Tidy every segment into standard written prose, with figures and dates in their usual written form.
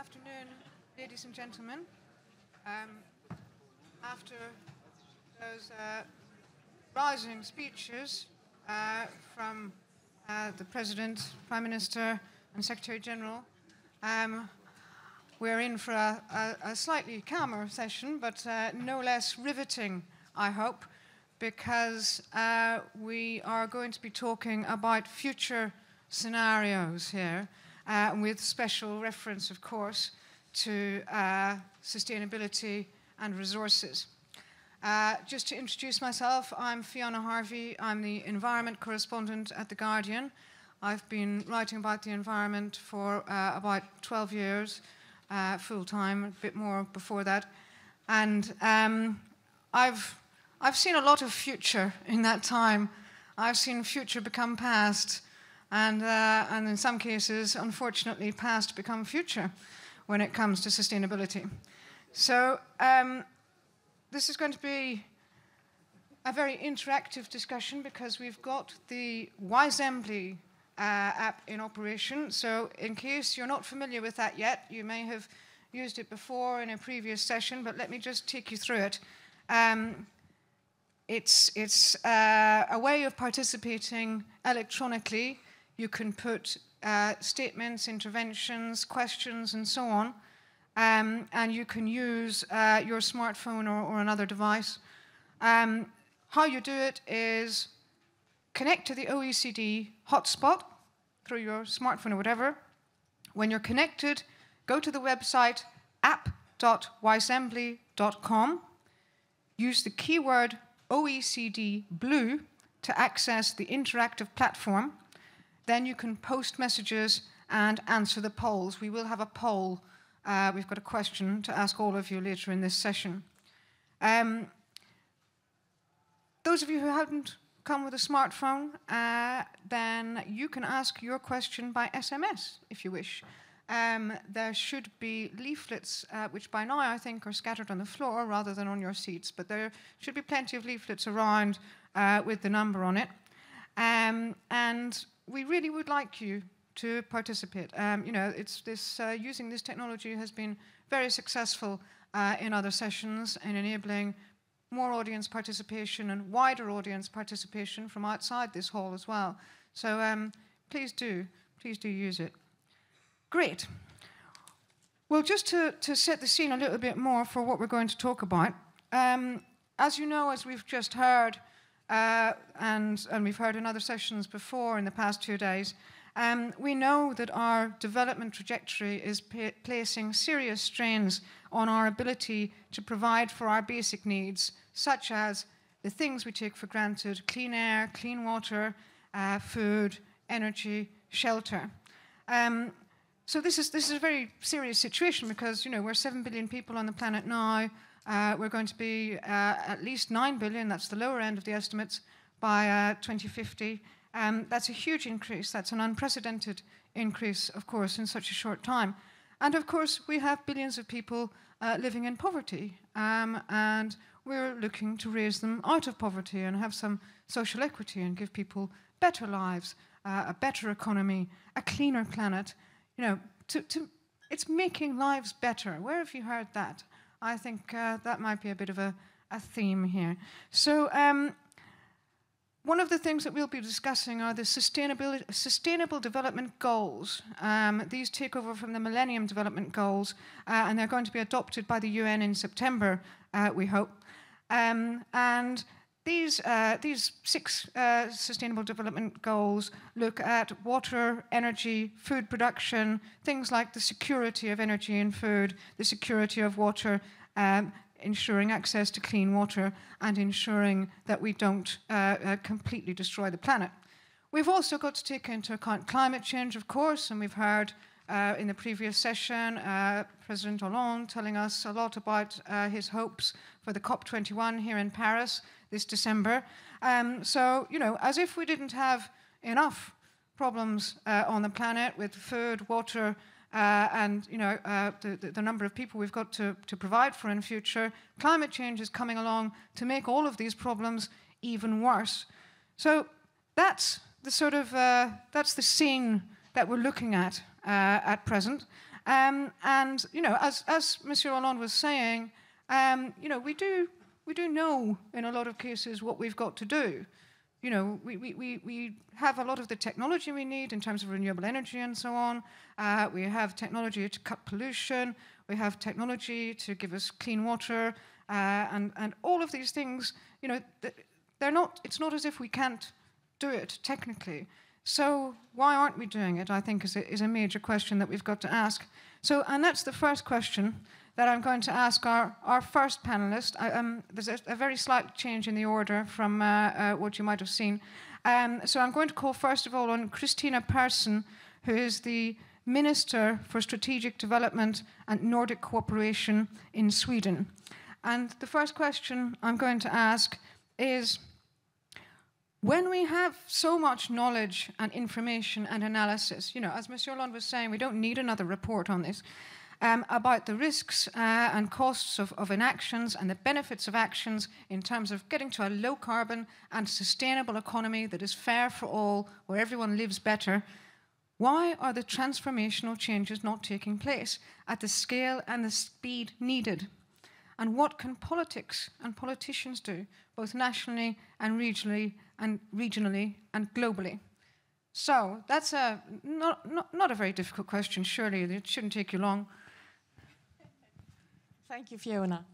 afternoon, ladies and gentlemen. After those rousing speeches from the President, Prime Minister and Secretary General, we're in for a slightly calmer session, but no less riveting, I hope, because we are going to be talking about future scenarios here, with special reference, of course, to sustainability and resources. Just to introduce myself, I'm Fiona Harvey. I'm the environment correspondent at The Guardian. I've been writing about the environment for about 12 years, full-time, a bit more before that. And I've seen a lot of future in that time. I've seen future become past, and in some cases, unfortunately, past become future when it comes to sustainability. So this is going to be a very interactive discussion because we've got the Wisembly app in operation. So in case you're not familiar with that yet, you may have used it before in a previous session, but let me just take you through it. It's a way of participating electronically. You can put statements, interventions, questions, and so on. And you can use your smartphone or another device. How you do it is connect to the OECD hotspot through your smartphone or whatever. When you're connected, go to the website app.wisembly.com. Use the keyword OECD Blue to access the interactive platform. Then you can post messages and answer the polls. We will have a poll. We've got a question to ask all of you later in this session. Those of you who haven't come with a smartphone, then you can ask your question by SMS if you wish. There should be leaflets, which by now I think are scattered on the floor rather than on your seats, but there should be plenty of leaflets around with the number on it. And we really would like you to participate. You know, using this technology has been very successful in other sessions in enabling more audience participation and wider audience participation from outside this hall as well. So please do use it. Great. Well, just to set the scene a little bit more for what we're going to talk about, as you know, as we've just heard, and we've heard in other sessions before in the past 2 days, we know that our development trajectory is placing serious strains on our ability to provide for our basic needs, such as the things we take for granted: clean air, clean water, food, energy, shelter. So this is a very serious situation because, you know, we're 7 billion people on the planet now. We're going to be at least 9 billion, that's the lower end of the estimates, by 2050. That's a huge increase. That's an unprecedented increase, of course, in such a short time. And of course, we have billions of people living in poverty. And we're looking to raise them out of poverty and have some social equity and give people better lives, a better economy, a cleaner planet. You know, it's making lives better. Where have you heard that? I think that might be a bit of a theme here. So one of the things that we'll be discussing are the Sustainable Development Goals. These take over from the Millennium Development Goals, and they're going to be adopted by the UN in September, we hope. And these 6 Sustainable Development Goals look at water, energy, food production, things like the security of energy and food, the security of water, ensuring access to clean water, and ensuring that we don't completely destroy the planet. We've also got to take into account climate change, of course, and we've heard in the previous session President Hollande telling us a lot about his hopes for the COP21 here in Paris this December. So, you know, as if we didn't have enough problems on the planet with food, water, and, you know, the number of people we've got to provide for in future, climate change is coming along to make all of these problems even worse. So that's the sort of that's the scene that we're looking at present. And you know, as Monsieur Hollande was saying, you know, we do know in a lot of cases what we've got to do. You know, we have a lot of the technology we need in terms of renewable energy and so on. We have technology to cut pollution. We have technology to give us clean water, and all of these things. You know, they're not. It's not as if we can't do it technically. So why aren't we doing it? I think is a major question that we've got to ask. So, and that's the first question that I'm going to ask our first panelist. There's a very slight change in the order from what you might have seen. So I'm going to call first of all on Christina Persson, who is the Minister for Strategic Development and Nordic Cooperation in Sweden. And the first question I'm going to ask is, when we have so much knowledge and information and analysis, you know, as Monsieur Hollande was saying, we don't need another report on this, about the risks and costs of inactions and the benefits of actions in terms of getting to a low carbon and sustainable economy that is fair for all, where everyone lives better. Why are the transformational changes not taking place at the scale and the speed needed? And what can politics and politicians do, both nationally and regionally and globally? So that's not a very difficult question, surely. It shouldn't take you long. Thank you, Fiona.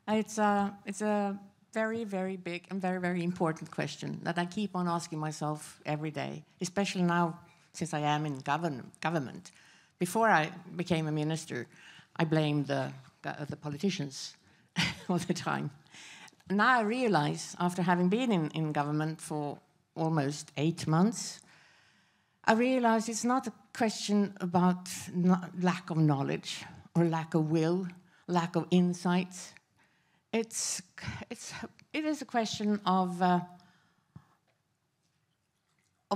It's a very, very big and very, very important question that I keep on asking myself every day, especially now since I am in government. Before I became a minister, I blamed the politicians all the time. Now I realize, after having been in government for almost 8 months, I realize it's not a question about lack of knowledge or lack of will, lack of insight. It is a question of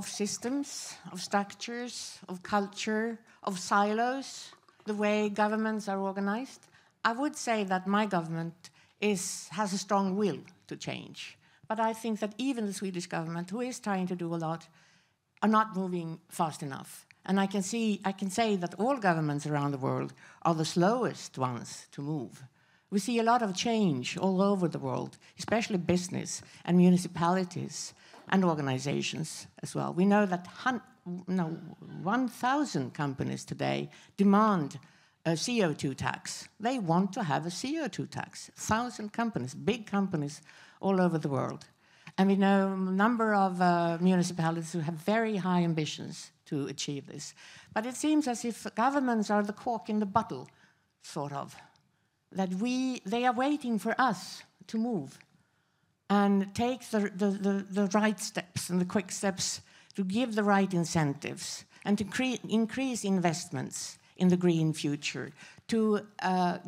systems, of structures, of culture, of silos, the way governments are organized. I would say that my government has a strong will to change. But I think that even the Swedish government, who is trying to do a lot, are not moving fast enough. And I can say that all governments around the world are the slowest ones to move. We see a lot of change all over the world, especially business and municipalities and organizations as well. We know that 1,000 companies today demand a CO2 tax. They want to have a CO2 tax. 1,000 companies, big companies all over the world. And we know a number of municipalities who have very high ambitions to achieve this. But it seems as if governments are the cork in the bottle, sort of. That they are waiting for us to move and take the right steps and the quick steps to give the right incentives and to increase investments in the green future, to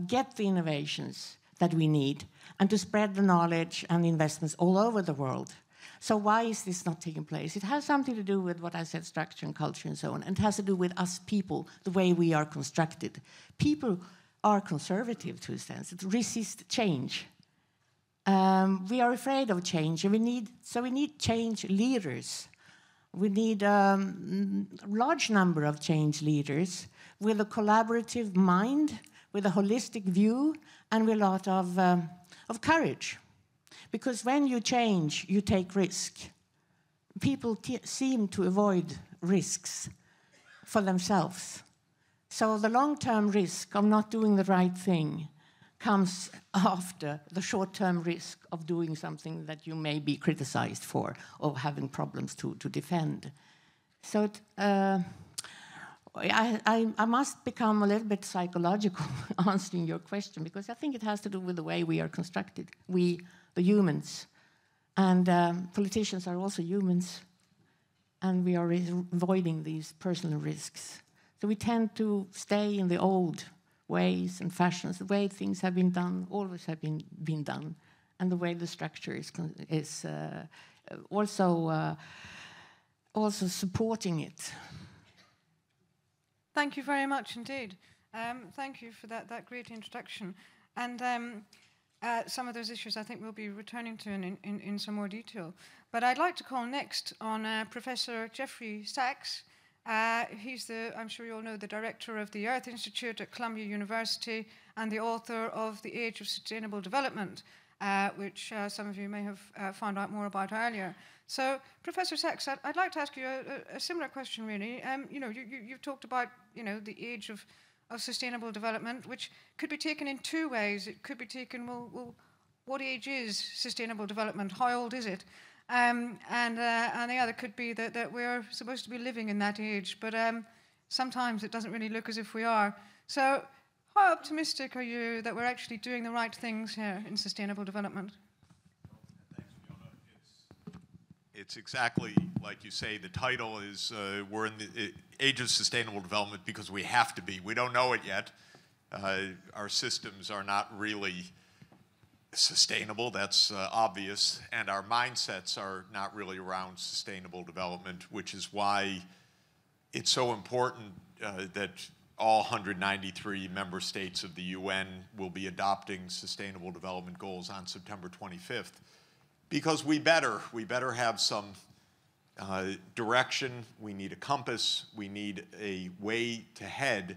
get the innovations that we need and to spread the knowledge and investments all over the world. So why is this not taking place? It has something to do with what I said, structure and culture and so on. And it has to do with us people, the way we are constructed. People are conservative to a sense. It resists change. We are afraid of change, and we need change leaders. We need a large number of change leaders with a collaborative mind, with a holistic view, and with a lot of courage. Because when you change, you take risk. People seem to avoid risks for themselves. So the long-term risk of not doing the right thing comes after the short-term risk of doing something that you may be criticized for or having problems to defend. So I must become a little bit psychological answering your question, because I think it has to do with the way we are constructed, we, the humans. And politicians are also humans, and we are avoiding these personal risks. So we tend to stay in the old ways and fashions, the way things have been done, always have been done, and the way the structure is also supporting it. Thank you very much indeed. Thank you for that great introduction. And some of those issues I think we'll be returning to in some more detail. But I'd like to call next on Professor Jeffrey Sachs, He's I'm sure you all know, the director of the Earth Institute at Columbia University and the author of The Age of Sustainable Development, which some of you may have found out more about earlier. So, Professor Sachs, I'd like to ask you a similar question, really. You've talked about, the age of sustainable development, which could be taken in two ways. It could be taken, well, what age is sustainable development? How old is it? And the other could be that we're supposed to be living in that age, but sometimes it doesn't really look as if we are. So how optimistic are you that we're actually doing the right things here in sustainable development? Thanks, Fiona. It's exactly like you say. The title is we're in the age of sustainable development because we have to be. We don't know it yet. Our systems are not really sustainable, that's obvious, and our mindsets are not really around sustainable development, which is why it's so important that all 193 member states of the UN will be adopting sustainable development goals on September 25th. Because we better have some direction, we need a compass, we need a way to head.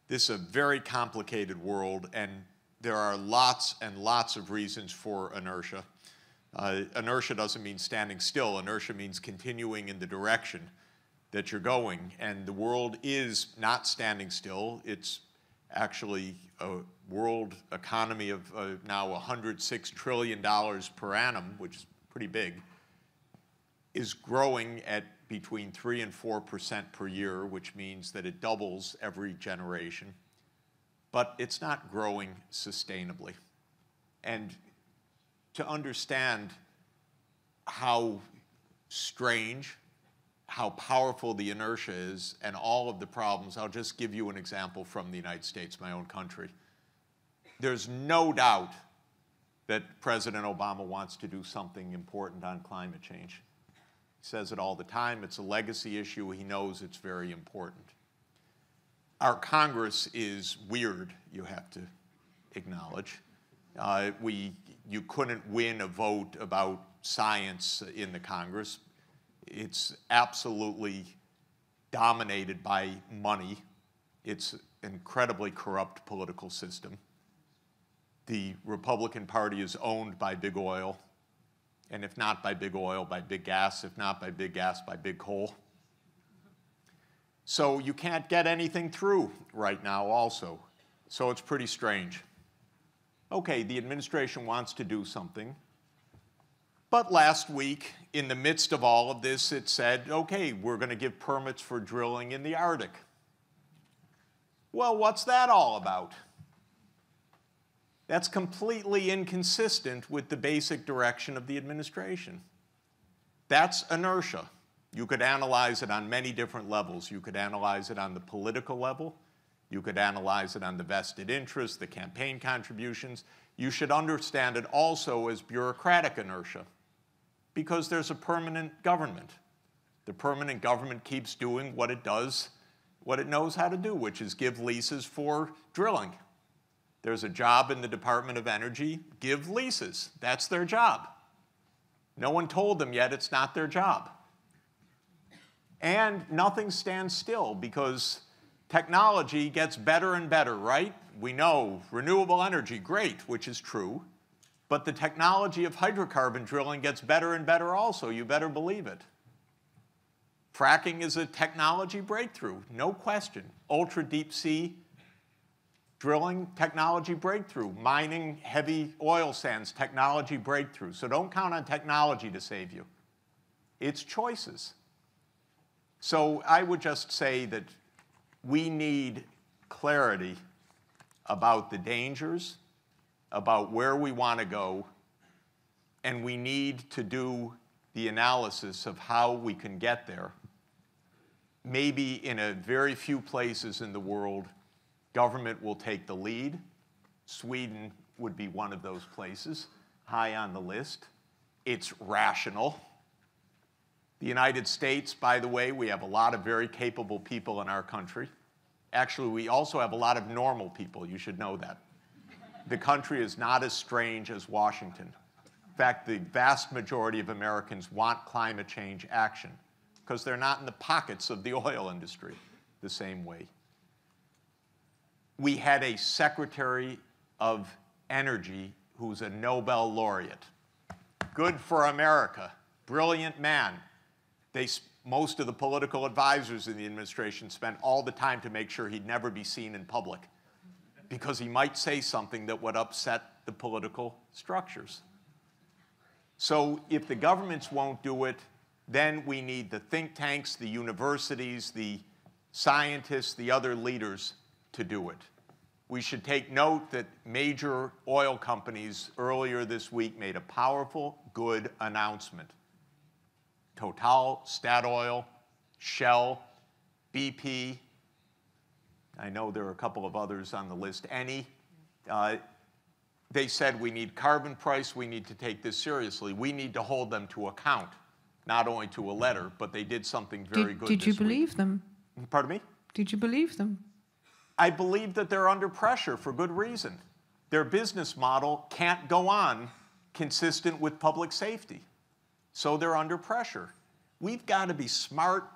This is a very complicated world, and there are lots and lots of reasons for inertia. Inertia doesn't mean standing still. Inertia means continuing in the direction that you're going. And the world is not standing still. It's actually a world economy of now $106 trillion per annum, which is pretty big, is growing at between 3% and 4% per year, which means that it doubles every generation. But it's not growing sustainably. And to understand how strange, how powerful the inertia is, and all of the problems, I'll just give you an example from the United States, my own country. There's no doubt that President Obama wants to do something important on climate change. He says it all the time. It's a legacy issue. He knows it's very important. Our Congress is weird, you have to acknowledge. You couldn't win a vote about science in the Congress. It's absolutely dominated by money. It's an incredibly corrupt political system. The Republican Party is owned by big oil, and if not by big oil, by big gas, if not by big gas, by big coal. So you can't get anything through right now also. So it's pretty strange. Okay, the administration wants to do something. But last week, in the midst of all of this, it said, okay, we're going to give permits for drilling in the Arctic. Well, what's that all about? That's completely inconsistent with the basic direction of the administration. That's inertia. You could analyze it on many different levels. You could analyze it on the political level. You could analyze it on the vested interests, the campaign contributions. You should understand it also as bureaucratic inertia, because there's a permanent government. The permanent government keeps doing what it does, what it knows how to do, which is give leases for drilling. There's a job in the Department of Energy, give leases. That's their job. No one told them yet it's not their job. And nothing stands still because technology gets better and better, right? We know renewable energy, great, which is true. But the technology of hydrocarbon drilling gets better and better also. You better believe it. Fracking is a technology breakthrough, no question. Ultra deep sea drilling, technology breakthrough. Mining heavy oil sands, technology breakthrough. So don't count on technology to save you. It's choices. So I would just say that we need clarity about the dangers, about where we want to go, and we need to do the analysis of how we can get there. Maybe in a very few places in the world, government will take the lead. Sweden would be one of those places, high on the list. It's rational. The United States, by the way, we have a lot of very capable people in our country. Actually, we also have a lot of normal people. You should know that. The country is not as strange as Washington. In fact, the vast majority of Americans want climate change action. because they're not in the pockets of the oil industry the same way. We had a Secretary of Energy who's a Nobel laureate. Good for America. Brilliant man. Most of the political advisors in the administration spent all the time to make sure he'd never be seen in public because he might say something that would upset the political structures. So if the governments won't do it, then we need the think tanks, the universities, the scientists, the other leaders to do it. We should take note that major oil companies earlier this week made a powerful, good announcement. Total, Statoil, Shell, BP, I know there are a couple of others on the list, Eni. They said we need carbon price, we need to take this seriously. We need to hold them to account, not only to a letter, but they did something very good this week. Did you believe them? Pardon me? Did you believe them? I believe that they're under pressure for good reason. Their business model can't go on consistent with public safety. So they're under pressure. We've got to be smart,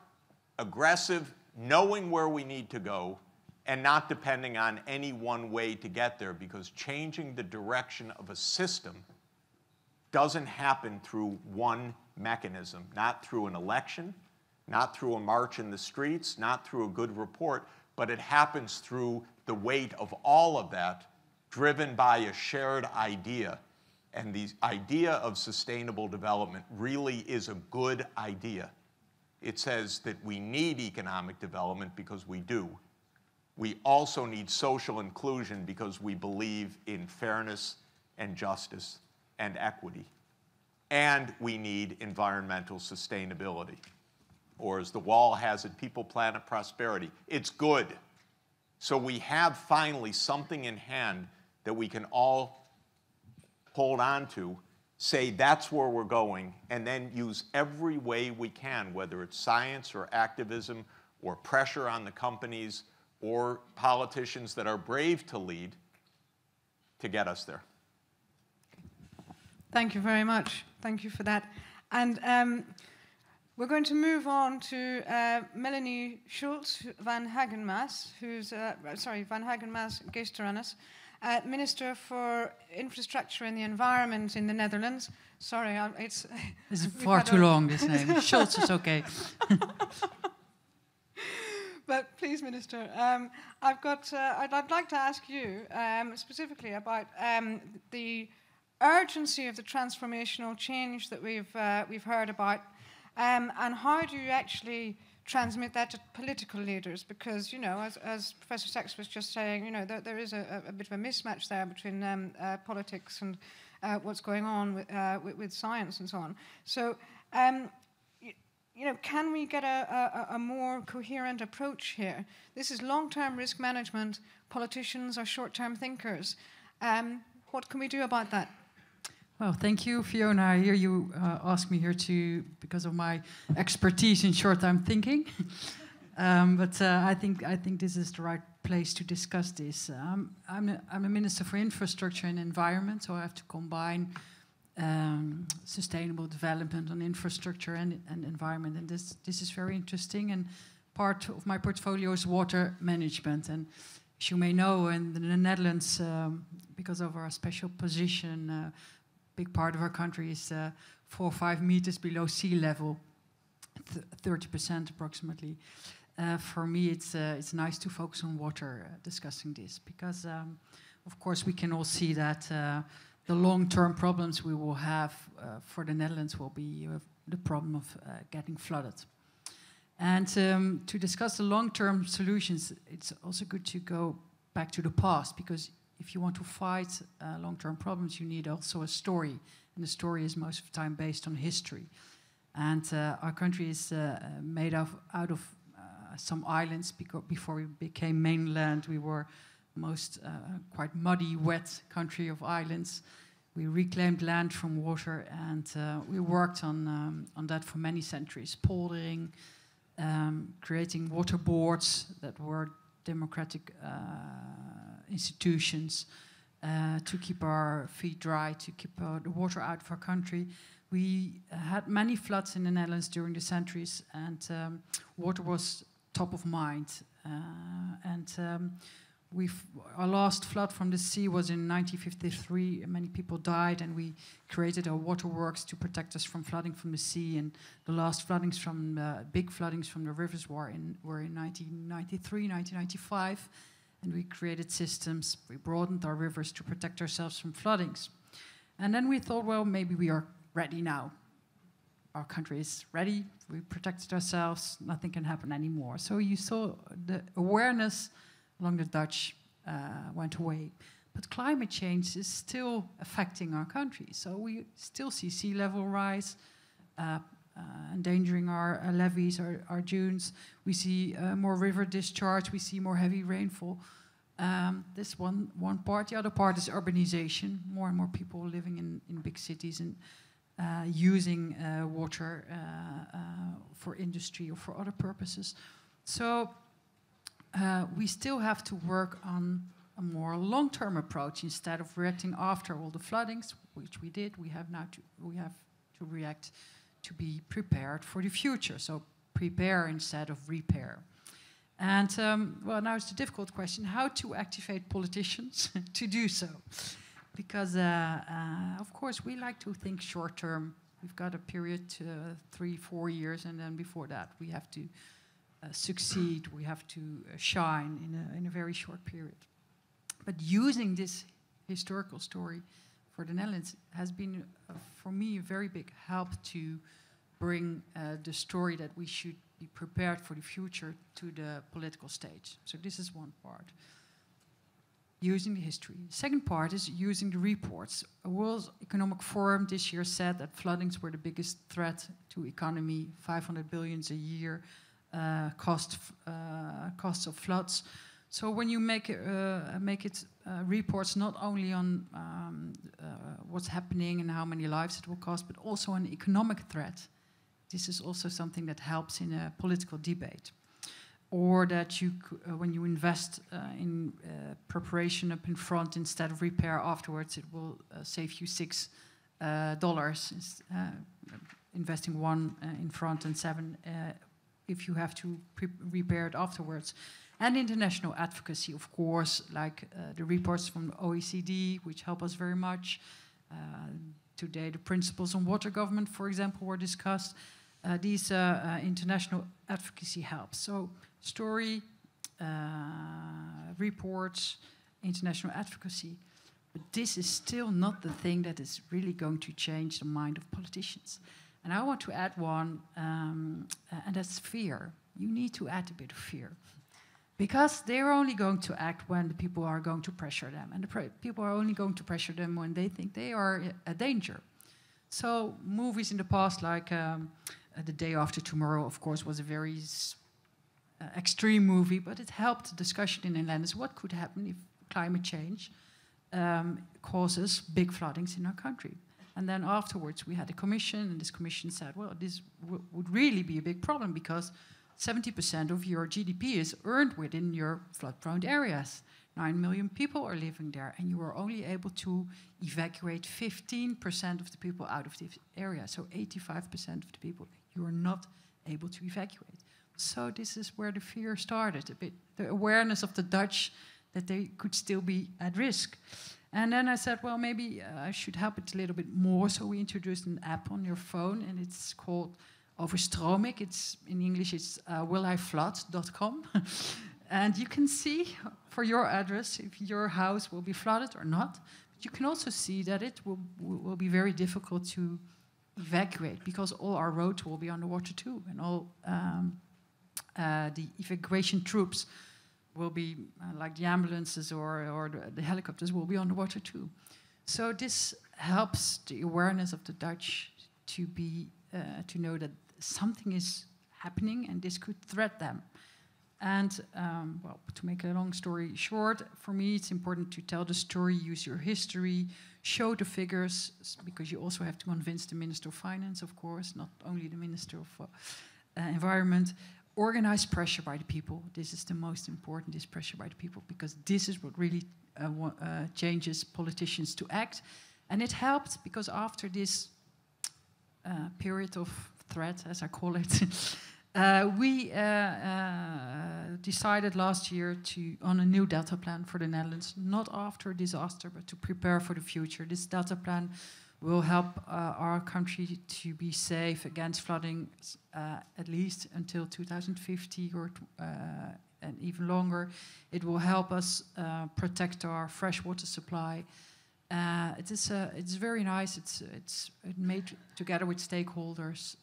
aggressive, knowing where we need to go, and not depending on any one way to get there, because changing the direction of a system doesn't happen through one mechanism, not through an election, not through a march in the streets, not through a good report, but it happens through the weight of all of that, driven by a shared idea. And the idea of sustainable development really is a good idea. It says that we need economic development because we do. We also need social inclusion because we believe in fairness and justice and equity. And we need environmental sustainability. Or as the wall has it, people, planet, prosperity. It's good. So we have finally something in hand that we can all hold on to, say that's where we're going, and then use every way we can, whether it's science or activism or pressure on the companies or politicians that are brave to lead, to get us there. Thank you very much. Thank you for that. And we're going to move on to Melanie Schultz van Hagenmaas, who's, van Hagenmaas Geesteranis, Minister for Infrastructure and the Environment in the Netherlands. Sorry, it's far too long, this name. Schultz is okay. But please, Minister, I'd like to ask you specifically about the urgency of the transformational change that we've heard about, and how do you actually transmit that to political leaders? Because, you know, as Professor Sachs was just saying, you know, there is a bit of a mismatch there between politics and what's going on with science and so on. So, you know, can we get a more coherent approach here? This is long-term risk management. Politicians are short-term thinkers. What can we do about that? Well, thank you, Fiona. I hear you ask me here to, because of my expertise in short-term thinking. But I think this is the right place to discuss this. I'm a Minister for Infrastructure and Environment, so I have to combine sustainable development on infrastructure and environment, and this is very interesting. And part of my portfolio is water management. And as you may know, in the Netherlands, because of our special position, big part of our country is 4 or 5 meters below sea level, 30% approximately. For me, it's nice to focus on water discussing this, because of course we can all see that the long-term problems we will have for the Netherlands will be the problem of getting flooded. And to discuss the long-term solutions, it's also good to go back to the past, because if you want to fight long-term problems, you need also a story. And the story is most of the time based on history. And our country is made out of some islands. Before we became mainland, we were quite muddy, wet country of islands. We reclaimed land from water, and we worked on that for many centuries, poldering, creating water boards that were democratic institutions to keep our feet dry, to keep the water out of our country. We had many floods in the Netherlands during the centuries, and water was top of mind. Our last flood from the sea was in 1953. Many people died, and we created a waterworks to protect us from flooding from the sea. And the last floodings from big floodings from the rivers were in 1993, 1995. And we created systems. We broadened our rivers to protect ourselves from floodings. And then we thought, well, maybe we are ready now. Our country is ready. We protected ourselves. Nothing can happen anymore. So you saw the awareness along the Dutch went away. But climate change is still affecting our country. So we still see sea level rise, endangering our levees, our dunes. We see more river discharge. We see more heavy rainfall. This one part. The other part is urbanization. More and more people living in big cities and using water for industry or for other purposes. So we still have to work on a more long-term approach instead of reacting after all the floodings, which we did. We have to react to be prepared for the future. So prepare instead of repair. And well, now it's the difficult question: how to activate politicians to do so? Because of course we like to think short-term. We've got a period 3-4 years, and then before that we have to succeed, we have to shine in a very short period. But using this historical story for the Netherlands has been, for me, a very big help to bring the story that we should be prepared for the future to the political stage. So this is one part, using the history. The second part is using the reports. A World Economic Forum this year said that floodings were the biggest threat to economy, 500 billion a year. Costs of floods. So when you make it reports not only on what's happening and how many lives it will cost, but also an economic threat. This is also something that helps in a political debate. Or that you, when you invest in preparation up in front instead of repair afterwards, it will save you $6. Investing one in front and 7 if you have to repair it afterwards. And international advocacy, of course, like the reports from the OECD, which help us very much. Today, the principles on water government, for example, were discussed. These international advocacy helps. So, story, reports, international advocacy. But this is still not the thing that is really going to change the mind of politicians. And I want to add one, and that's fear. You need to add a bit of fear. Because they're only going to act when the people are going to pressure them. And the people are only going to pressure them when they think they are a danger. So movies in the past, like The Day After Tomorrow, of course, was a very extreme movie, but it helped the discussion in the Netherlands. What could happen if climate change causes big floodings in our country? And then afterwards, we had a commission, and this commission said, well, this would really be a big problem because 70% of your GDP is earned within your flood-prone areas. 9 million people are living there, and you are only able to evacuate 15% of the people out of this area. So 85% of the people you are not able to evacuate. So this is where the fear started, a bit, the awareness of the Dutch that they could still be at risk. And then I said, well, maybe I should help it a little bit more. So we introduced an app on your phone, and it's called Overstroming. It's in English, it's willhijflood.com. And you can see for your address if your house will be flooded or not. But you can also see that it will be very difficult to evacuate because all our roads will be underwater too, and all the evacuation troops will be like the ambulances or the helicopters will be underwater too. So this helps the awareness of the Dutch to be to know that something is happening and this could threat them. And well, to make a long story short, for me it's important to tell the story, use your history, show the figures, because you also have to convince the Minister of Finance, of course, not only the Minister of Environment. Organize pressure by the people. This is the most important, this pressure by the people, because this is what really changes politicians to act. And it helped because after this period of threat, as I call it, we decided last year on a new Delta plan for the Netherlands, not after a disaster, but to prepare for the future. This Delta plan will help our country to be safe against flooding at least until 2050 and even longer. It will help us protect our freshwater supply. It's very nice. It's made together with stakeholders,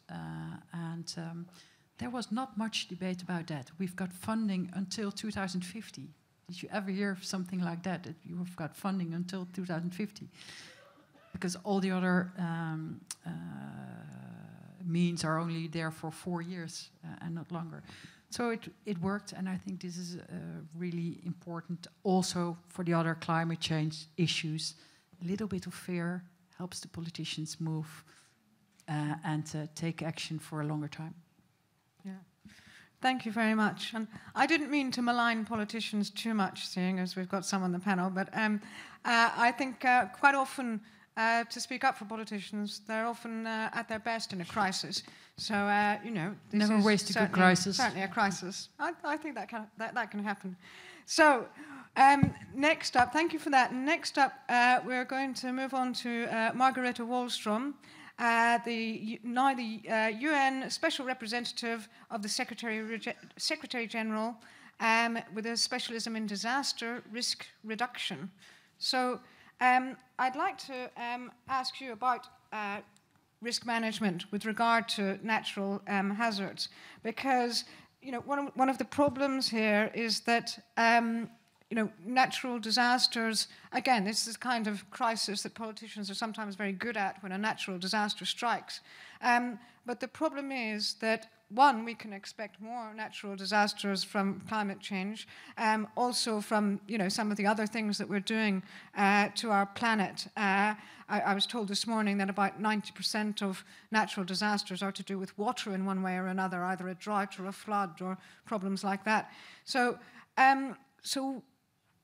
and there was not much debate about that. We've got funding until 2050. Did you ever hear of something like that? That you've got funding until 2050? Because all the other means are only there for 4 years and not longer. So it worked, and I think this is really important also for the other climate change issues. A little bit of fear helps the politicians move and take action for a longer time. Yeah. Thank you very much. And I didn't mean to malign politicians too much, seeing as we've got some on the panel, but I think quite often to speak up for politicians, they're often at their best in a crisis. So, you know, this never is waste a good crisis. Certainly a crisis. I think that can happen. So, next up, thank you for that. Next up, we're going to move on to Margareta Wallström, the UN Special Representative of the Secretary General, with a specialism in disaster risk reduction. So, I'd like to ask you about risk management with regard to natural hazards, because you know one of the problems here is that you know natural disasters. Again, this is the kind of crisis that politicians are sometimes very good at when a natural disaster strikes. But the problem is that one, we can expect more natural disasters from climate change, also from some of the other things that we're doing to our planet. I was told this morning that about 90% of natural disasters are to do with water in one way or another, either a drought or a flood or problems like that. So,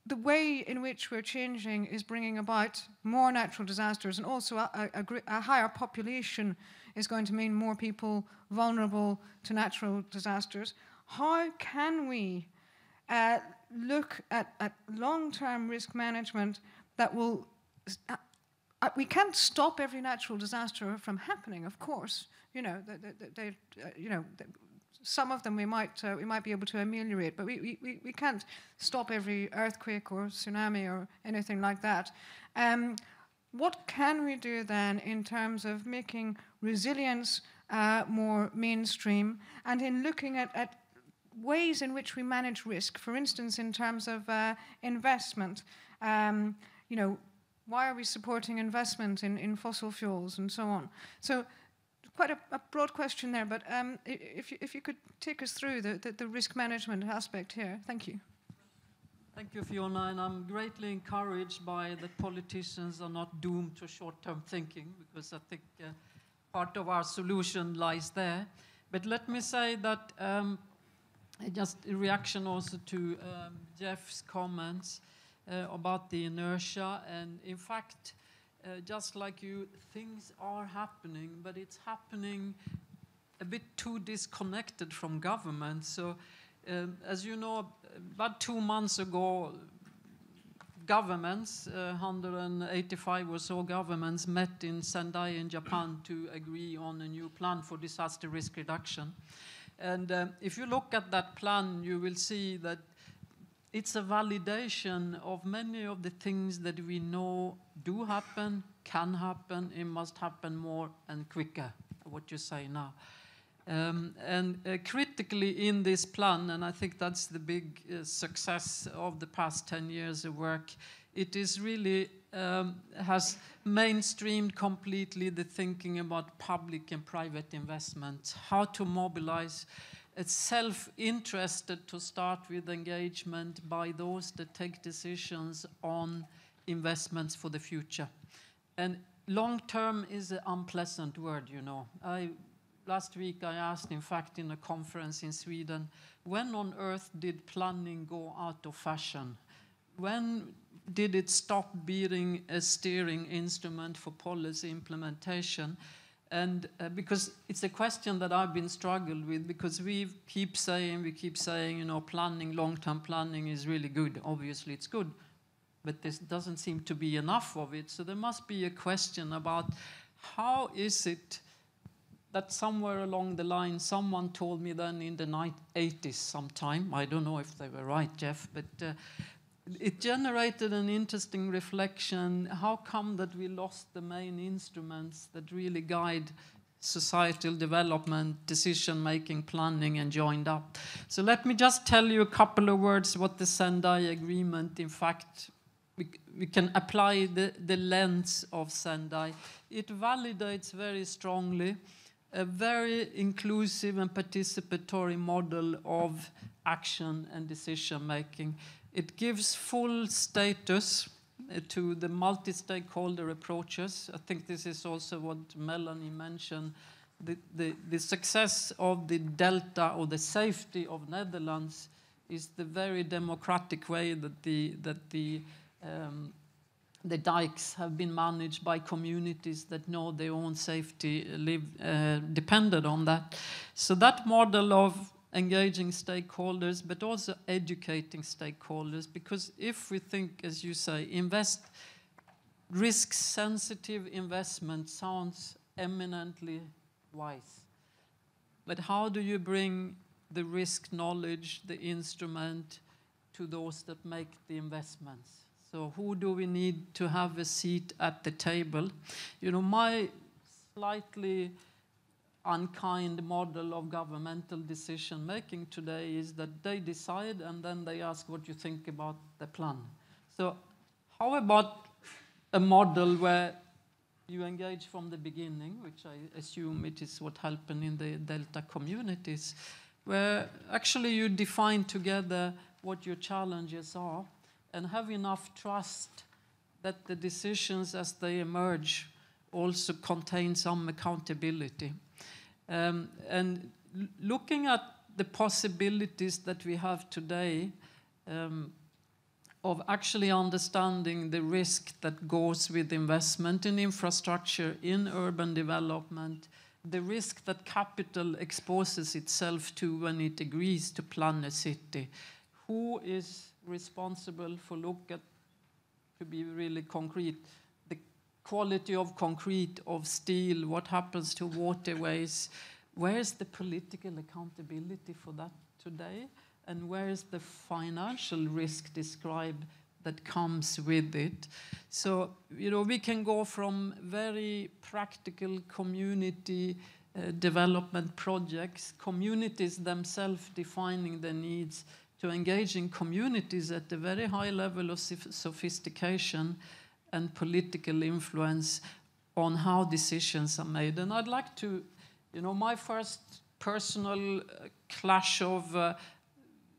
the way in which we're changing is bringing about more natural disasters, and also a higher population is going to mean more people vulnerable to natural disasters. How can we look at long-term risk management that will... we can't stop every natural disaster from happening, of course. Some of them we might be able to ameliorate, but we can't stop every earthquake or tsunami or anything like that. What can we do then in terms of making resilience more mainstream, and in looking at ways in which we manage risk? For instance, in terms of investment, why are we supporting investment in fossil fuels and so on? So quite a broad question there, but if you could take us through the risk management aspect here. Thank you. Thank you, Fiona, and I'm greatly encouraged by that politicians are not doomed to short-term thinking, because I think part of our solution lies there. But let me say that just in reaction also to Jeff's comments about the inertia, and in fact, just like you, things are happening, but it's happening a bit too disconnected from government. So, as you know, about 2 months ago, governments, 185 or so governments, met in Sendai in Japan to agree on a new plan for disaster risk reduction. And if you look at that plan, you will see that it's a validation of many of the things that we know do happen, can happen, it must happen more and quicker, what you say now. And critically in this plan, and I think that's the big success of the past 10 years of work, it is really has mainstreamed completely the thinking about public and private investment, how to mobilize. It's self-interested to start with engagement by those that take decisions on investments for the future. And long-term is an unpleasant word, you know. Last week I asked, in fact, in a conference in Sweden, when on earth did planning go out of fashion? When did it stop being a steering instrument for policy implementation? And because it's a question that I've been struggled with, because we keep saying, you know, planning, long-term planning is really good. Obviously, it's good, but there doesn't seem to be enough of it. So there must be a question about how is it that somewhere along the line, someone told me then in the 80s sometime, I don't know if they were right, Jeff, but it generated an interesting reflection. How come that we lost the main instruments that really guide societal development, decision-making, planning, and joined up? So let me just tell you a couple of words what the Sendai Agreement, in fact, we can apply the lens of Sendai. It validates very strongly a very inclusive and participatory model of action and decision-making. It gives full status to the multi-stakeholder approaches. I think this is also what Melanie mentioned. The success of the Delta or the safety of Netherlands is the very democratic way that the dikes have been managed by communities that know their own safety, depended on that. So that model of engaging stakeholders, but also educating stakeholders, because if we think, as you say, risk-sensitive investment sounds eminently wise. But how do you bring the risk knowledge, the instrument, to those that make the investments? So who do we need to have a seat at the table? You know, my slightly unkind model of governmental decision making today is that they decide and then they ask what you think about the plan. So how about a model where you engage from the beginning, which I assume it is what happened in the Delta communities, where actually you define together what your challenges are and have enough trust that the decisions as they emerge also contain some accountability. And looking at the possibilities that we have today of actually understanding the risk that goes with investment in infrastructure, in urban development, the risk that capital exposes itself to when it agrees to plan a city. Who is responsible for to be really concrete, the quality of concrete, of steel, what happens to waterways? Where is the political accountability for that today? And where is the financial risk described that comes with it? So, you know, we can go from very practical community development projects, communities themselves defining their needs, to engaging communities at a very high level of sophistication and political influence on how decisions are made. And I'd like to, you know, my first personal clash of,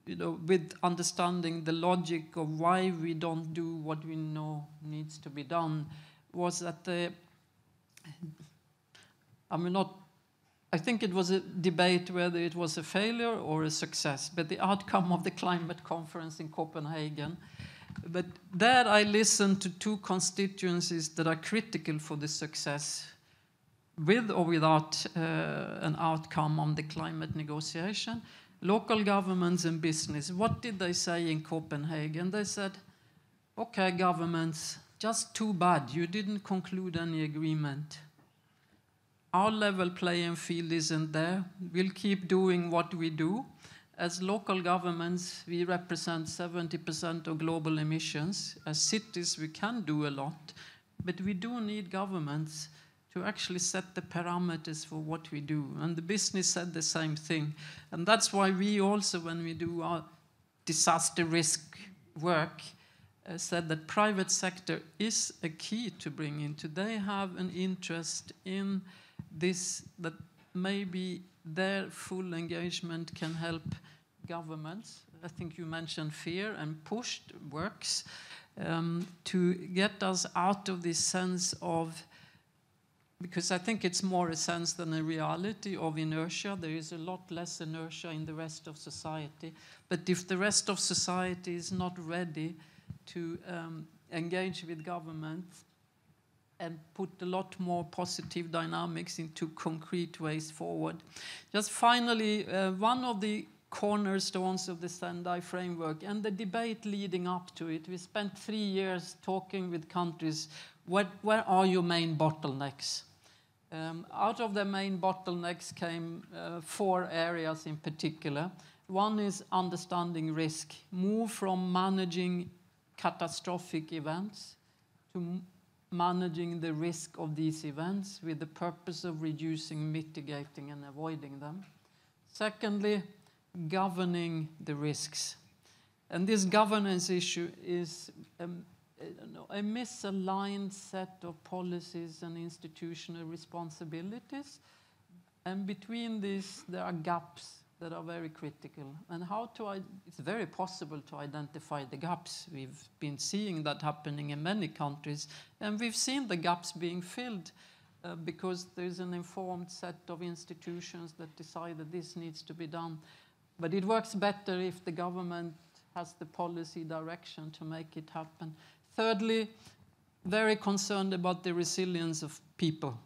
you know, with understanding the logic of why we don't do what we know needs to be done was that I think it was a debate whether it was a failure or a success, but the outcome of the climate conference in Copenhagen. But there I listened to two constituencies that are critical for the success, with or without an outcome on the climate negotiation, local governments and business. What did they say in Copenhagen? They said, okay, governments, just too bad, you didn't conclude any agreement. Our level playing field isn't there. We'll keep doing what we do. As local governments, we represent 70% of global emissions. As cities, we can do a lot, but we do need governments to actually set the parameters for what we do. And the business said the same thing. And that's why we also, when we do our disaster risk work, said that private sector is a key to bring into. They have an interest in this, that maybe their full engagement can help governments. I think you mentioned fear and pushed works to get us out of this sense of, because I think it's more a sense than a reality of inertia. There is a lot less inertia in the rest of society. But if the rest of society is not ready to engage with government and put a lot more positive dynamics into concrete ways forward. Just finally, one of the cornerstones of the Sendai framework and the debate leading up to it, we spent 3 years talking with countries, where are your main bottlenecks? Out of the main bottlenecks came 4 areas in particular. One is understanding risk, move from managing catastrophic events to managing the risk of these events with the purpose of reducing, mitigating, and avoiding them. Secondly, governing the risks. And this governance issue is a misaligned set of policies and institutional responsibilities. And between these, there are gaps that are very critical. And it's very possible to identify the gaps. We've been seeing that happening in many countries. And we've seen the gaps being filled because there's an informed set of institutions that decide that this needs to be done. But it works better if the government has the policy direction to make it happen. Thirdly, very concerned about the resilience of people.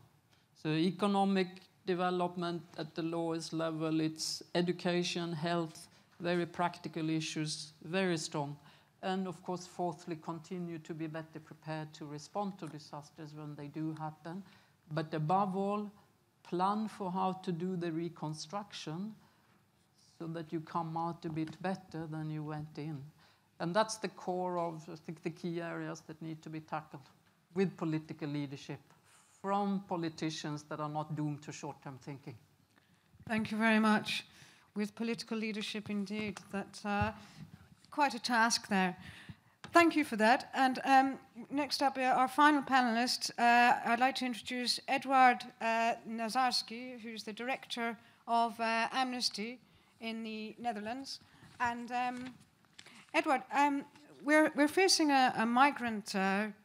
So economic development at the lowest level, it's education, health, very practical issues, very strong. And of course, fourthly, continue to be better prepared to respond to disasters when they do happen. But above all, plan for how to do the reconstruction so that you come out a bit better than you went in. And that's the core of, I think, the key areas that need to be tackled with political leadership from politicians that are not doomed to short-term thinking. Thank you very much. With political leadership, indeed. That's quite a task there. Thank you for that. And next up, our final panelist, I'd like to introduce Edward Nazarski, who's the director of Amnesty in the Netherlands. And Edward, we're facing a migrant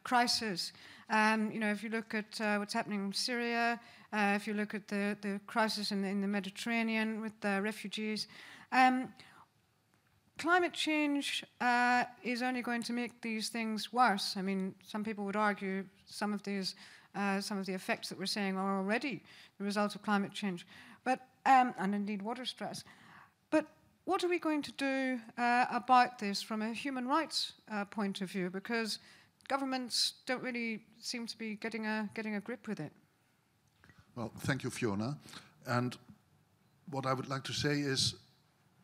crisis. If you look at what's happening in Syria, if you look at the crisis in the Mediterranean with the refugees, climate change is only going to make these things worse. I mean, some people would argue some of the effects that we're seeing are already the result of climate change, but and indeed water stress. But what are we going to do about this from a human rights point of view? Because governments don't really seem to be getting a grip with it. Well, thank you, Fiona. And what I would like to say is,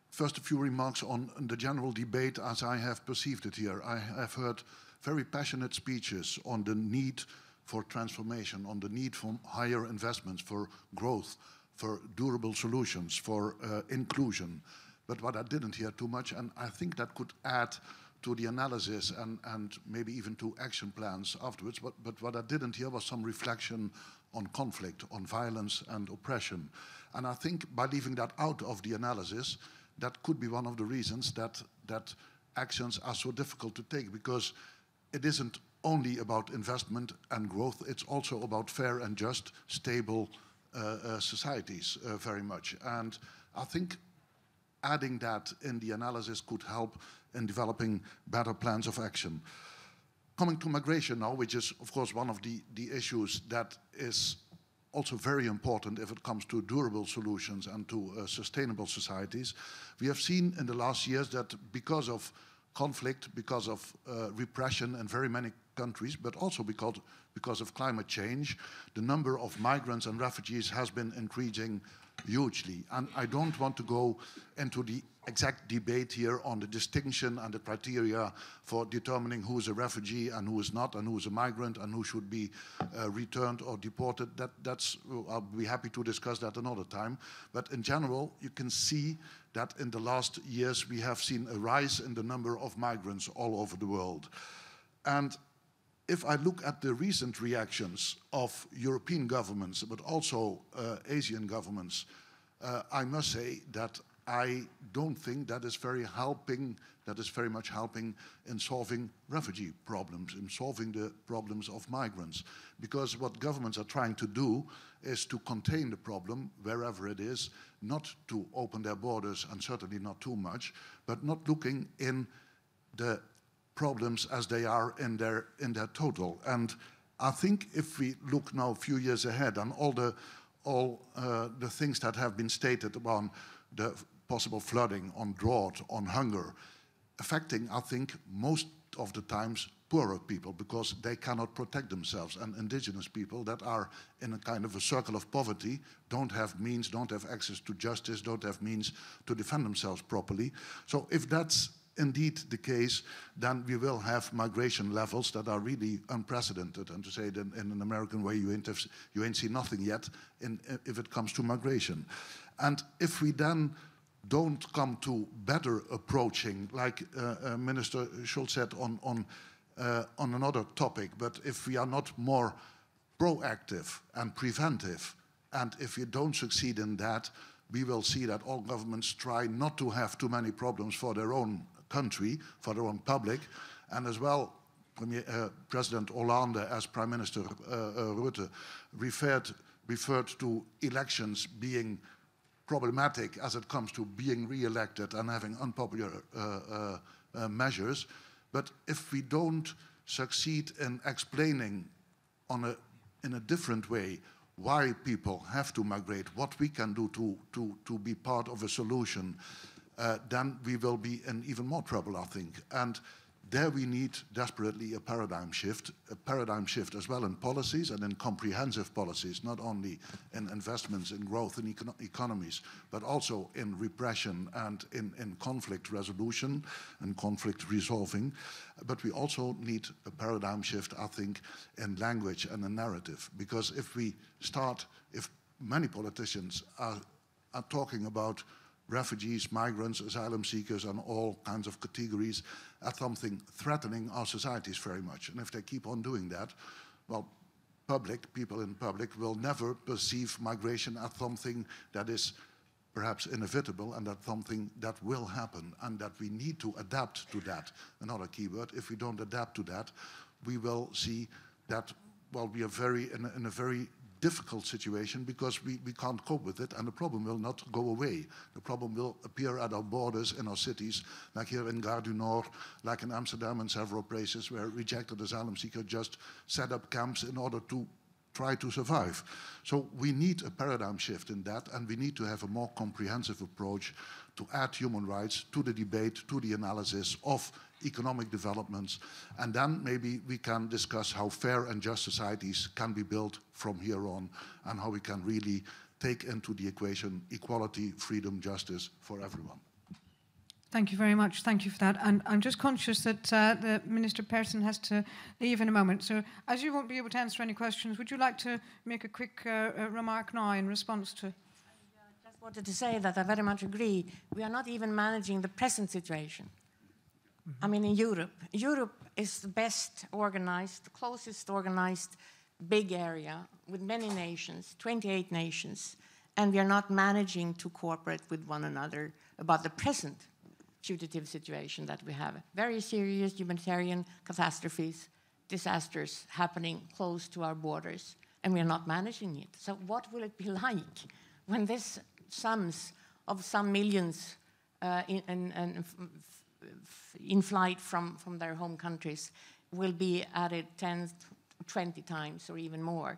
first, a few remarks on the general debate as I have perceived it here. I have heard very passionate speeches on the need for transformation, on the need for higher investments, for growth, for durable solutions, for inclusion. But what I didn't hear too much, and I think that could add to the analysis and maybe even to action plans afterwards, but what I didn't hear was some reflection on conflict, on violence and oppression. And I think by leaving that out of the analysis, that could be one of the reasons that actions are so difficult to take, because it isn't only about investment and growth, it's also about fair and just, stable societies very much. And I think adding that in the analysis could help in developing better plans of action. Coming to migration now, which is of course one of the issues that is also very important if it comes to durable solutions and to sustainable societies. We have seen in the last years that because of conflict, because of repression in very many countries, but also because of climate change, the number of migrants and refugees has been increasing hugely. And I don't want to go into the exact debate here on the distinction and the criteria for determining who is a refugee and who is not, and who is a migrant and who should be returned or deported. I'll be happy to discuss that another time. But in general, you can see that in the last years we have seen a rise in the number of migrants all over the world. And if I look at the recent reactions of European governments, but also Asian governments, I must say that I don't think that is very much helping in solving refugee problems, in solving the problems of migrants. Because what governments are trying to do is to contain the problem wherever it is, not to open their borders, and certainly not too much, but not looking in the problems as they are in their total. And I think if we look now a few years ahead and all the things that have been stated about the possible flooding, on drought, on hunger, affecting, I think, most of the times poorer people because they cannot protect themselves, and indigenous people that are in a kind of a circle of poverty don't have means, don't have access to justice, don't have means to defend themselves properly. So if that's indeed the case, then we will have migration levels that are really unprecedented. And to say it in an American way, you ain't seen nothing yet if it comes to migration. And if we then don't come to better approaching, like Minister Schultz said on another topic, but if we are not more proactive and preventive, and if we don't succeed in that, we will see that all governments try not to have too many problems for their own country, for their own public, and as well, President Hollande, as Prime Minister Rutte, referred to elections being problematic as it comes to being re-elected and having unpopular measures. But if we don't succeed in explaining in a different way why people have to migrate, what we can do to be part of a solution, then we will be in even more trouble, I think. And there we need desperately a paradigm shift as well in policies and in comprehensive policies, not only in investments in growth in economies, but also in repression and in conflict resolution and conflict resolving. But we also need a paradigm shift, I think, in language and in narrative. Because if many politicians are talking about refugees, migrants, asylum seekers, and all kinds of categories as something threatening our societies very much. And if they keep on doing that, well, people in public will never perceive migration as something that is perhaps inevitable and that's something that will happen and that we need to adapt to that. Another keyword, if we don't adapt to that, we will see that, well, we are in a very difficult situation because we can't cope with it, and the problem will not go away. The problem will appear at our borders in our cities, like here in Gare du Nord, like in Amsterdam and several places where rejected asylum seekers just set up camps in order to try to survive. So we need a paradigm shift in that, and we need to have a more comprehensive approach to add human rights to the debate, to the analysis of economic developments, and then maybe we can discuss how fair and just societies can be built from here on, and how we can really take into the equation equality, freedom, justice for everyone. Thank you very much. Thank you for that. And I'm just conscious that the Minister Persson has to leave in a moment. So as you won't be able to answer any questions, would you like to make a quick remark now in response to? I just wanted to say that I very much agree. We are not even managing the present situation. I mean, in Europe is the best organized, the closest organized big area with many nations, 28 nations, and we are not managing to cooperate with one another about the present putative situation that we have. Very serious humanitarian catastrophes, disasters happening close to our borders, and we are not managing it. So what will it be like when this sums of some millions in flight from their home countries will be added 10, 20 times or even more?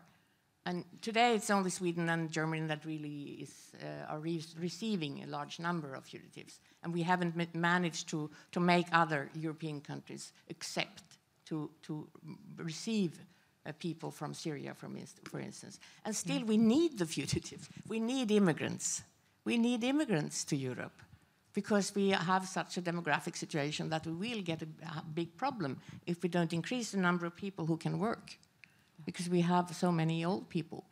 And today it's only Sweden and Germany that really are receiving a large number of fugitives. And we haven't managed to make other European countries accept to receive people from Syria, for instance. And still we need the fugitives. We need immigrants. We need immigrants to Europe, because we have such a demographic situation that we will get a big problem if we don't increase the number of people who can work, because we have so many old people.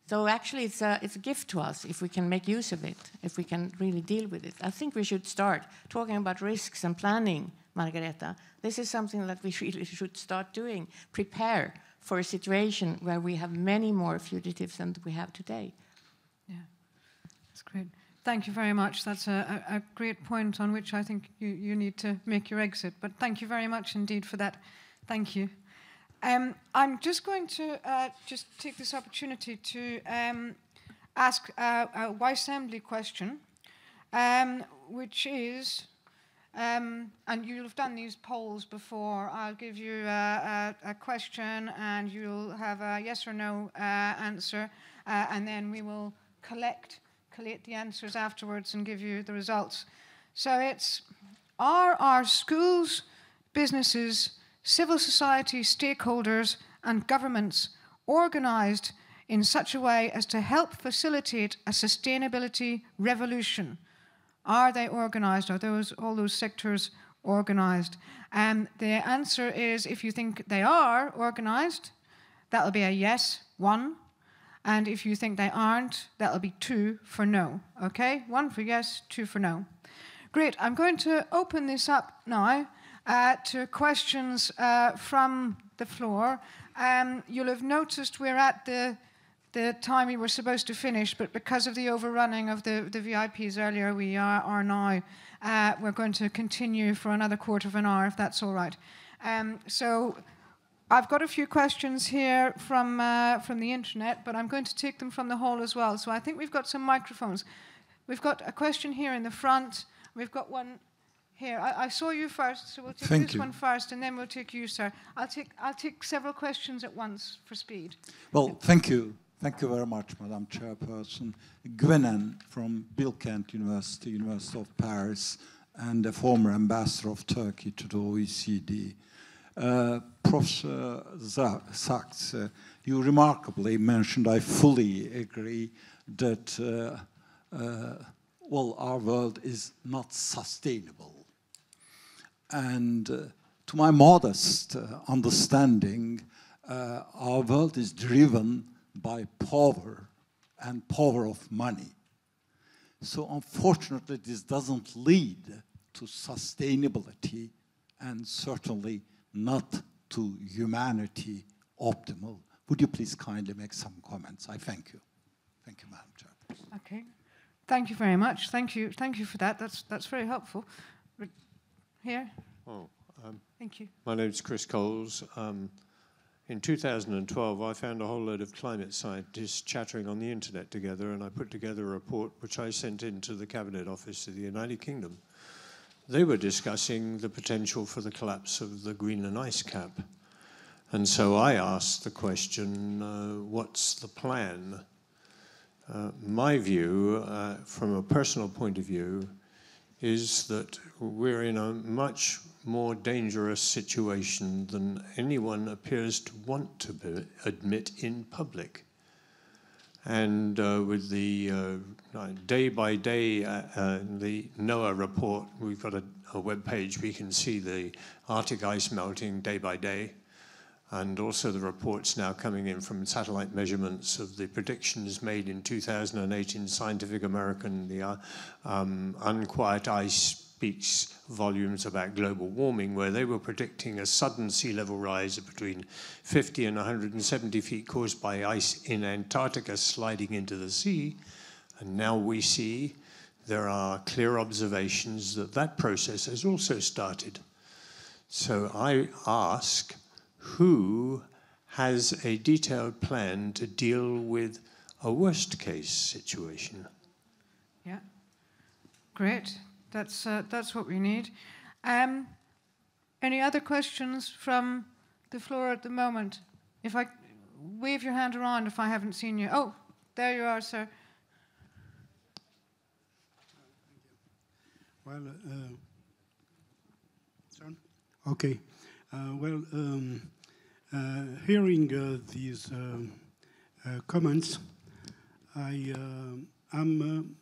So actually it's a gift to us if we can make use of it, if we can really deal with it. I think we should start talking about risks and planning, Margareta. This is something that we really should start doing, prepare for a situation where we have many more fugitives than we have today. Yeah, that's great. Thank you very much. That's a great point on which I think you need to make your exit. But thank you very much indeed for that. Thank you. I'm just going to just take this opportunity to ask a Assembly question, which is, And you'll have done these polls before. I'll give you a question and you'll have a yes or no answer, and then we will collate the answers afterwards and give you the results. So it's, are our schools, businesses, civil society stakeholders and governments organized in such a way as to help facilitate a sustainability revolution? Are they organized? Are all those sectors organized? And the answer is, if you think they are organized, that'll be a yes, 1. And if you think they aren't, that'll be 2 for no. Okay? 1 for yes, 2 for no. Great. I'm going to open this up now to questions from the floor. You'll have noticed we're at the time we were supposed to finish, but because of the overrunning of the VIPs earlier, we are now. We're going to continue for another quarter of an hour, if that's all right. So I've got a few questions here from the internet, but I'm going to take them from the hall as well. So I think we've got some microphones. We've got a question here in the front. We've got one here. I saw you first, so we'll take this one first, and then we'll take you, sir. I'll take several questions at once for speed. Well, thank you. Thank you very much, Madam Chairperson. Gwenan from Bilkent University, University of Paris, and a former ambassador of Turkey to the OECD. Professor Sachs, you remarkably mentioned, I fully agree, that well, our world is not sustainable. And to my modest understanding, our world is driven by power and power of money. So unfortunately, this doesn't lead to sustainability and certainly not to humanity optimal. Would you please kindly make some comments? I thank you. Thank you, Madam Chairperson. Okay. Thank you very much. Thank you for that. That's very helpful. Here. Oh, thank you. My name's Chris Coles. In 2012, I found a whole load of climate scientists chattering on the internet together, and I put together a report which I sent into the Cabinet Office of the United Kingdom. They were discussing the potential for the collapse of the Greenland ice cap. And so I asked the question, what's the plan? My view, from a personal point of view, is that we're in a much more dangerous situation than anyone appears to want to admit in public. And with the day by day, the NOAA report, we've got a web page, we can see the Arctic ice melting day by day, and also the reports now coming in from satellite measurements of the predictions made in 2008 in Scientific American, the Unquiet Ice Speaks volumes about global warming, where they were predicting a sudden sea level rise of between 50 and 170 feet caused by ice in Antarctica sliding into the sea. And now we see there are clear observations that that process has also started. So I ask, who has a detailed plan to deal with a worst case situation? Yeah, great. That's what we need. Any other questions from the floor at the moment? If I wave your hand around if I haven't seen you. Oh, there you are, sir. Well, okay. Hearing these comments, I'm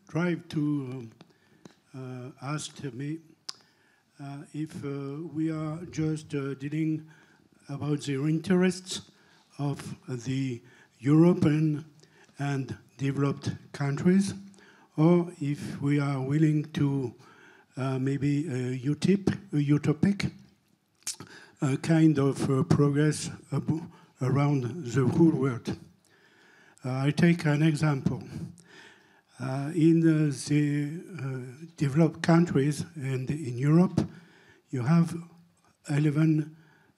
drive to ask me if we are just dealing about the interests of the European and developed countries, or if we are willing to maybe utopic kind of progress around the whole world. I take an example. In the developed countries and in Europe, you have 11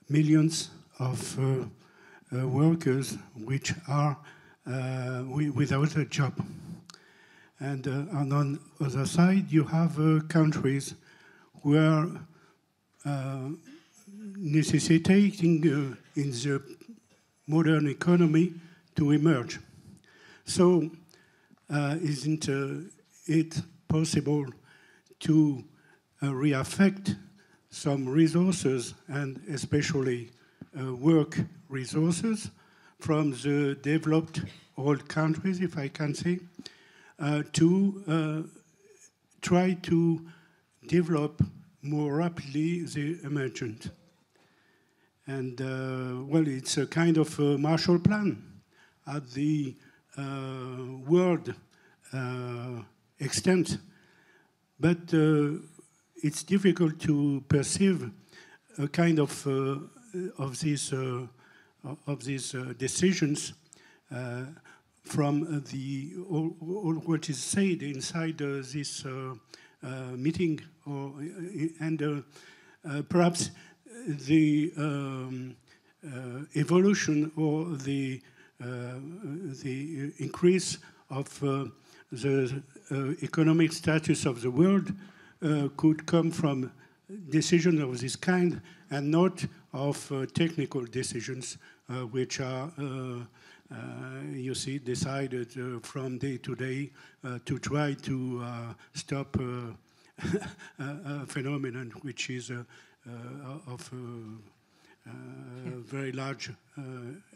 million of workers which are without a job. And on the other side, you have countries where necessitating in the modern economy to emerge. So isn't it possible to reaffect some resources, and especially work resources, from the developed old countries, if I can say, to try to develop more rapidly the emergent? And well, it's a kind of a Marshall Plan at the world extent, but it's difficult to perceive a kind of these decisions from all what is said inside this meeting, and perhaps the evolution or the increase of the economic status of the world could come from decisions of this kind and not of technical decisions which are, you see, decided from day to day to try to stop a phenomenon which is of very large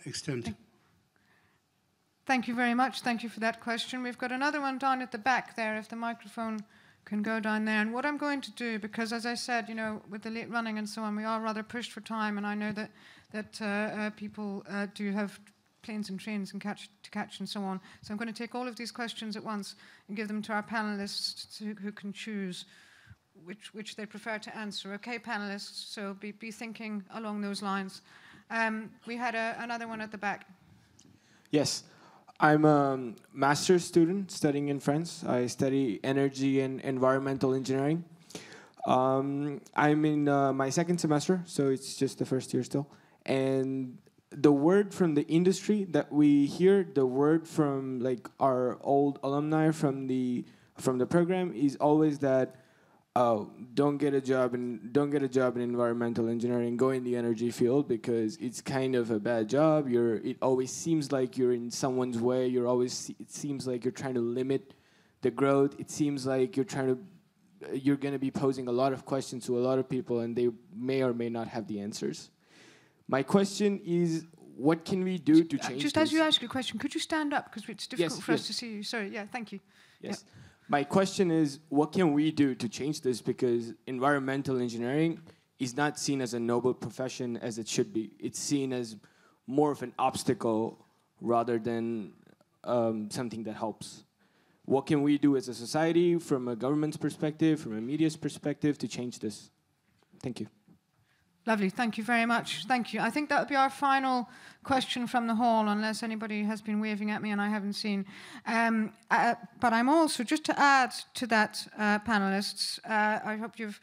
extent. Thank you very much. Thank you for that question. We've got another one down at the back there, if the microphone can go down there. And what I'm going to do, because as I said, you know, with the late running and so on, we are rather pushed for time, and I know that people do have planes and trains and to catch and so on. So I'm going to take all of these questions at once and give them to our panelists who can choose which they prefer to answer. Okay, panelists, so be thinking along those lines. We had another one at the back. Yes. I'm a master's student studying in France. I study energy and environmental engineering. I'm in my second semester, so it's just the first year still. And the word from the industry that we hear, the word from like our old alumni from the program is always that, oh, don't get a job in environmental engineering. Go in the energy field because it's kind of a bad job. It always seems like you're in someone's way. It seems like you're trying to limit the growth. It seems like you're going to be posing a lot of questions to a lot of people, and they may or may not have the answers. My question is, what can we do to change Just this? as you ask your question, could you stand up because it's difficult for us to see you? Sorry. Yeah. Thank you. Yes. Yeah. My question is, what can we do to change this? Because environmental engineering is not seen as a noble profession as it should be. It's seen as more of an obstacle rather than something that helps. What can we do as a society, from a government's perspective, from a media's perspective, to change this? Thank you. Lovely. Thank you very much. Thank you. I think that would be our final question from the hall, unless anybody has been waving at me and I haven't seen. But I'm also, just to add to that, panelists, I hope you've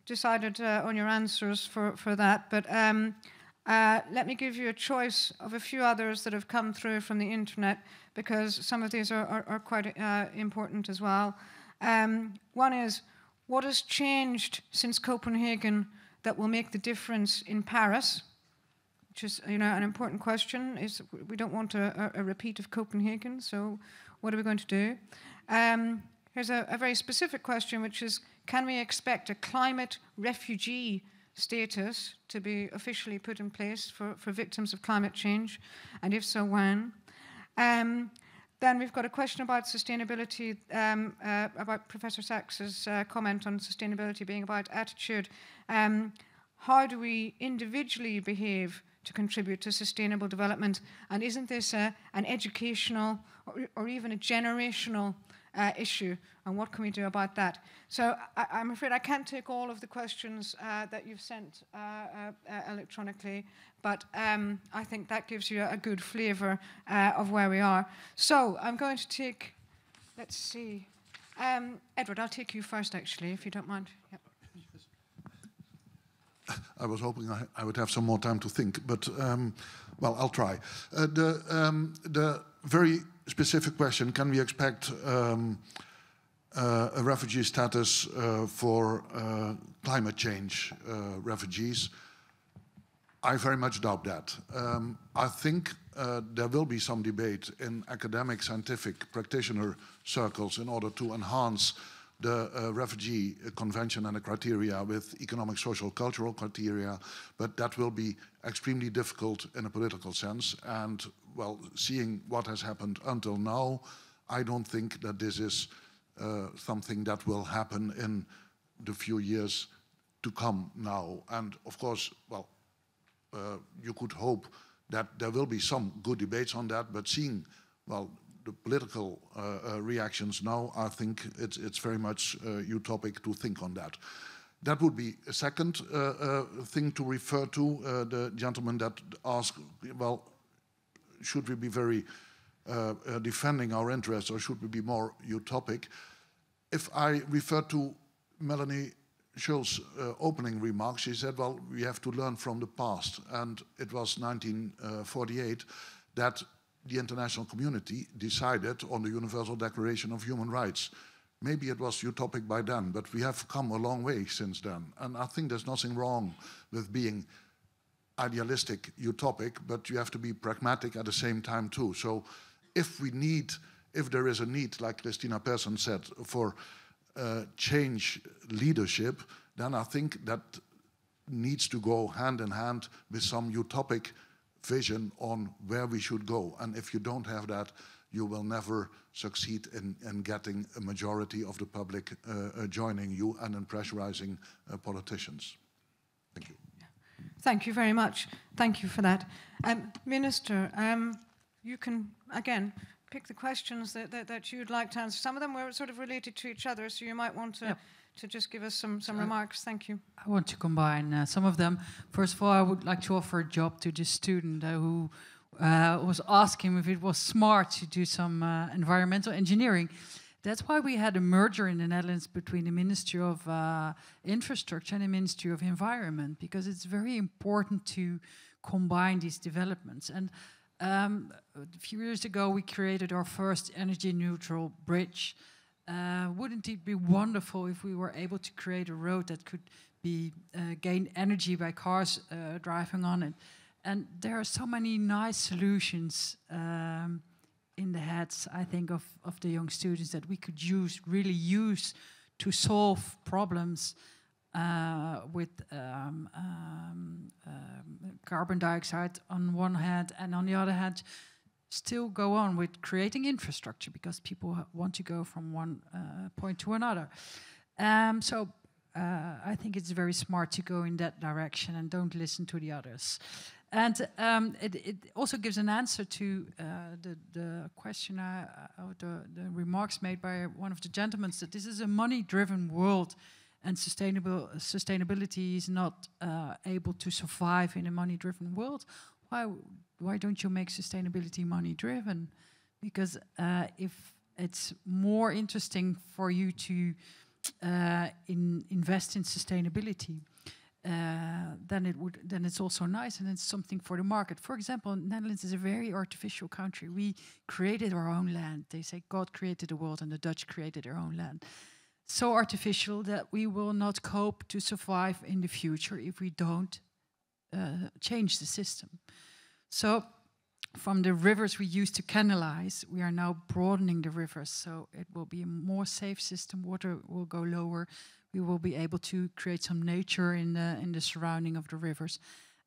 decided on your answers for that. But let me give you a choice of a few others that have come through from the internet, because some of these are quite important as well. One is, what has changed since Copenhagen that will make the difference in Paris? Which is, you know, an important question. We don't want a repeat of Copenhagen, so what are we going to do? Here's a very specific question, which is, can we expect a climate refugee status to be officially put in place for victims of climate change? And if so, when? Then we've got a question about sustainability, about Professor Sachs's comment on sustainability being about attitude. How do we individually behave to contribute to sustainable development? And isn't this an educational or even a generational issue? And what can we do about that? So I'm afraid I can't take all of the questions that you've sent electronically, but I think that gives you a good flavour of where we are. So I'm going to take, let's see, Edward, I'll take you first, actually, if you don't mind. Yep. I was hoping I would have some more time to think, but well, I'll try. The very specific question: can we expect a refugee status for climate change refugees. I very much doubt that. I think there will be some debate in academic, scientific, practitioner circles in order to enhance the refugee convention and the criteria with economic, social, cultural criteria, but that will be extremely difficult in a political sense. And, well, seeing what has happened until now, I don't think that this is something that will happen in the few years to come now. And, of course, well, you could hope that there will be some good debates on that, but seeing, well, the political reactions now, I think it's very much utopic to think on that. That would be a second thing to refer to, the gentleman that asked, well, should we be very defending our interests or should we be more utopic? If I refer to Melanie Schulz's opening remarks, she said, well, we have to learn from the past. And it was 1948 that the international community decided on the Universal Declaration of Human Rights. Maybe it was utopic by then, but we have come a long way since then. And I think there's nothing wrong with being idealistic, utopic, but you have to be pragmatic at the same time too. So if there is a need, like Christina Persson said, for change leadership, then I think that needs to go hand in hand with some utopic vision on where we should go. And if you don't have that, you will never succeed in getting a majority of the public joining you and in pressurizing politicians. Thank you. Thank you very much. Thank you for that. Minister, you can, again, pick the questions that you'd like to answer. Some of them were sort of related to each other, so you might want to just give us some remarks. Thank you. I want to combine some of them. First of all, I would like to offer a job to the student who was asking if it was smart to do some environmental engineering. That's why we had a merger in the Netherlands between the Ministry of Infrastructure and the Ministry of Environment, because it's very important to combine these developments. And a few years ago, we created our first energy-neutral bridge. Wouldn't it be wonderful if we were able to create a road that could be gain energy by cars driving on it? And there are so many nice solutions in the heads, I think, of the young students that we could really use to solve problems with carbon dioxide on one hand, and on the other hand, still go on with creating infrastructure because people want to go from one point to another. So I think it's very smart to go in that direction and don't listen to the others. And it also gives an answer to the question or the remarks made by one of the gentlemen, that this is a money-driven world and sustainability is not able to survive in a money-driven world. Why don't you make sustainability money-driven? Because if it's more interesting for you to invest in sustainability, then it's also nice and it's something for the market. For example, Netherlands is a very artificial country. We created our own land. They say God created the world and the Dutch created their own land. So artificial that we will not cope to survive in the future if we don't change the system. So from the rivers we used to canalize, we are now broadening the rivers, so it will be a more safe system. Water will go lower. We will be able to create some nature in the surrounding of the rivers.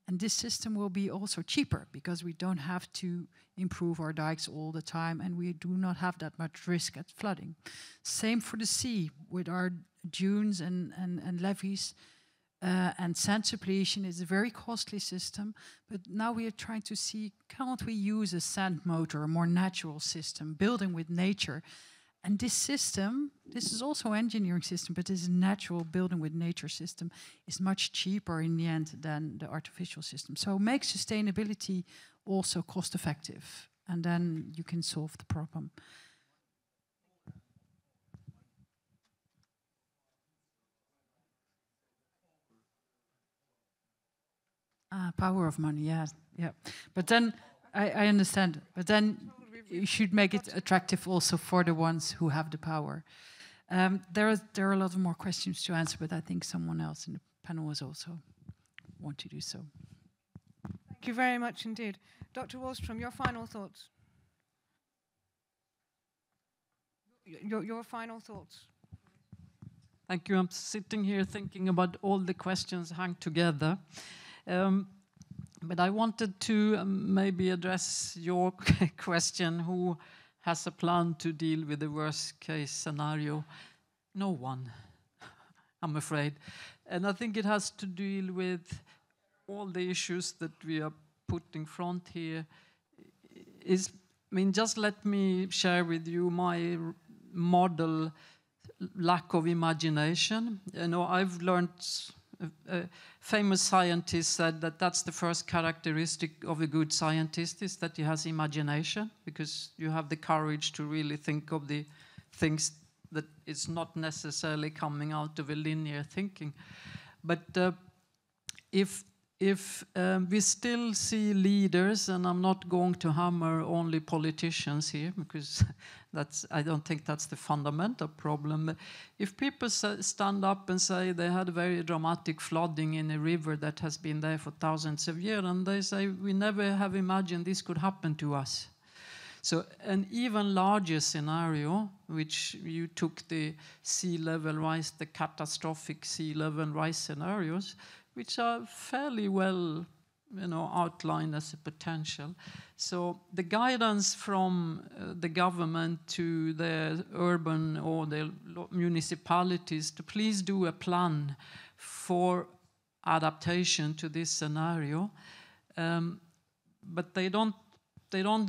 And this system will be also cheaper because we don't have to improve our dikes all the time and we do not have that much risk at flooding. Same for the sea with our dunes and levees. And sand suppletion is a very costly system, but now we are trying to see, can't we use a sand motor, a more natural system, building with nature? And this system, this is also an engineering system, but this natural building with nature system is much cheaper in the end than the artificial system. So make sustainability also cost effective, and then you can solve the problem. Power of money, yeah. But then I understand. But then you should make it attractive also for the ones who have the power. There are a lot of more questions to answer, but I think someone else in the panel was also want to do so. Thank you very much indeed. Dr. Wallström, your final thoughts. Your final thoughts. Thank you. I'm sitting here thinking about all the questions hung together. But I wanted to maybe address your question, who has a plan to deal with the worst case scenario? No one, I'm afraid. And I think it has to deal with all the issues that we are putting front here. Just let me share with you my model lack of imagination. I've learned, a famous scientist said that that's the first characteristic of a good scientist, is that he has imagination, because you have the courage to really think of the things that is not necessarily coming out of a linear thinking. But if we still see leaders, and I'm not going to hammer only politicians here, because I don't think that's the fundamental problem. If people stand up and say they had a very dramatic flooding in a river that has been there for thousands of years, and they say, we never have imagined this could happen to us. So an even larger scenario, which you took the sea level rise, the catastrophic sea level rise scenarios, which are fairly well, outlined as a potential. So the guidance from the government to the urban or the municipalities to please do a plan for adaptation to this scenario, but they don't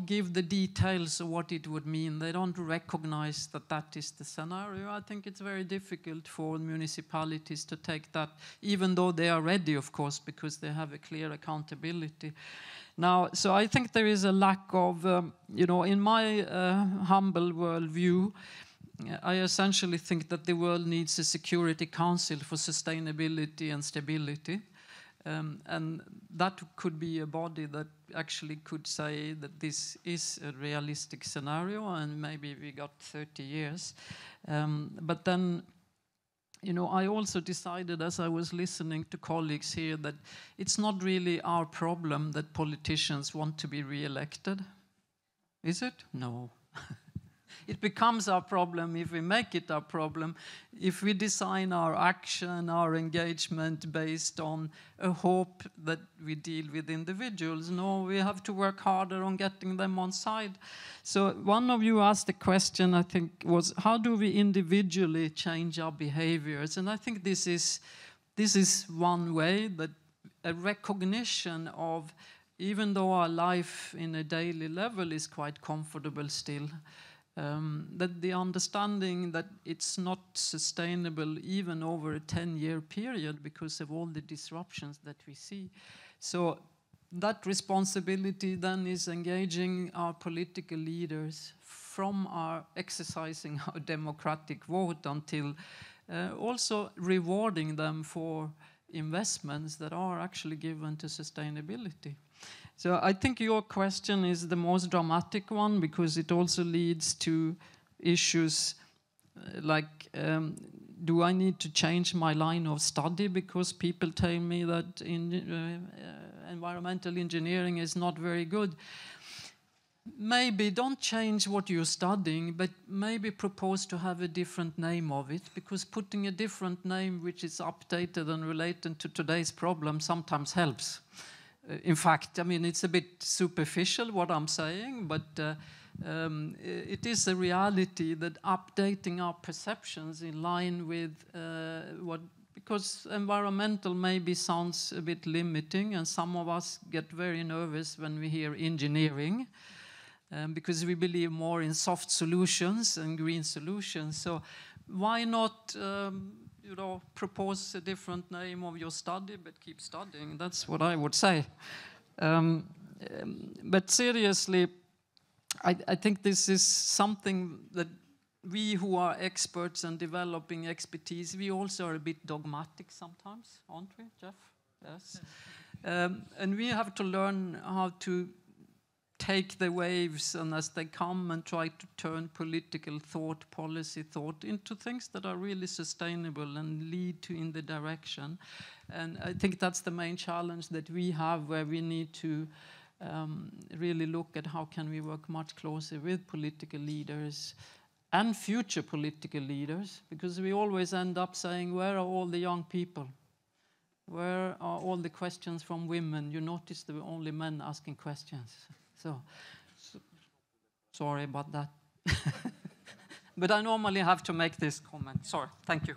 give the details of what it would mean. They don't recognize that that is the scenario. I think it's very difficult for municipalities to take that, even though they are ready, of course, because they have a clear accountability. Now, so I think there is a lack of, in my humble worldview, I essentially think that the world needs a Security Council for sustainability and stability. And that could be a body that actually could say that this is a realistic scenario, and maybe we got 30 years. But then, I also decided, as I was listening to colleagues here, that it's not really our problem that politicians want to be re-elected. Is it? No. It becomes our problem if we make it our problem, if we design our action, our engagement based on a hope that we deal with individuals. No, we have to work harder on getting them on side. So one of you asked the question, I think, was how do we individually change our behaviors? And I think this is one way, that a recognition of, even though our life in a daily level is quite comfortable still, that the understanding that it's not sustainable even over a 10-year period because of all the disruptions that we see. So that responsibility then is engaging our political leaders from our exercising our democratic vote until also rewarding them for investments that are actually given to sustainability. So I think your question is the most dramatic one, because it also leads to issues like, do I need to change my line of study because people tell me that environmental engineering is not very good? Maybe don't change what you're studying, but maybe propose to have a different name of it, because putting a different name which is updated and related to today's problem sometimes helps. In fact, it's a bit superficial what I'm saying, but it is a reality that updating our perceptions in line with because environmental maybe sounds a bit limiting, and some of us get very nervous when we hear engineering, because we believe more in soft solutions and green solutions. So why not propose a different name of your study, but keep studying? That's what I would say. But seriously, I think this is something that we who are experts and developing expertise, we also are a bit dogmatic sometimes, aren't we, Jeff? Yes. And we have to learn how to take the waves and as they come and try to turn political thought, policy thought into things that are really sustainable and lead to in the direction. And I think that's the main challenge that we have, where we need to really look at how can we work much closer with political leaders and future political leaders, because we always end up saying, where are all the young people? Where are all the questions from women? You notice there were only men asking questions. So sorry about that. But I normally have to make this comment. Sorry, thank you.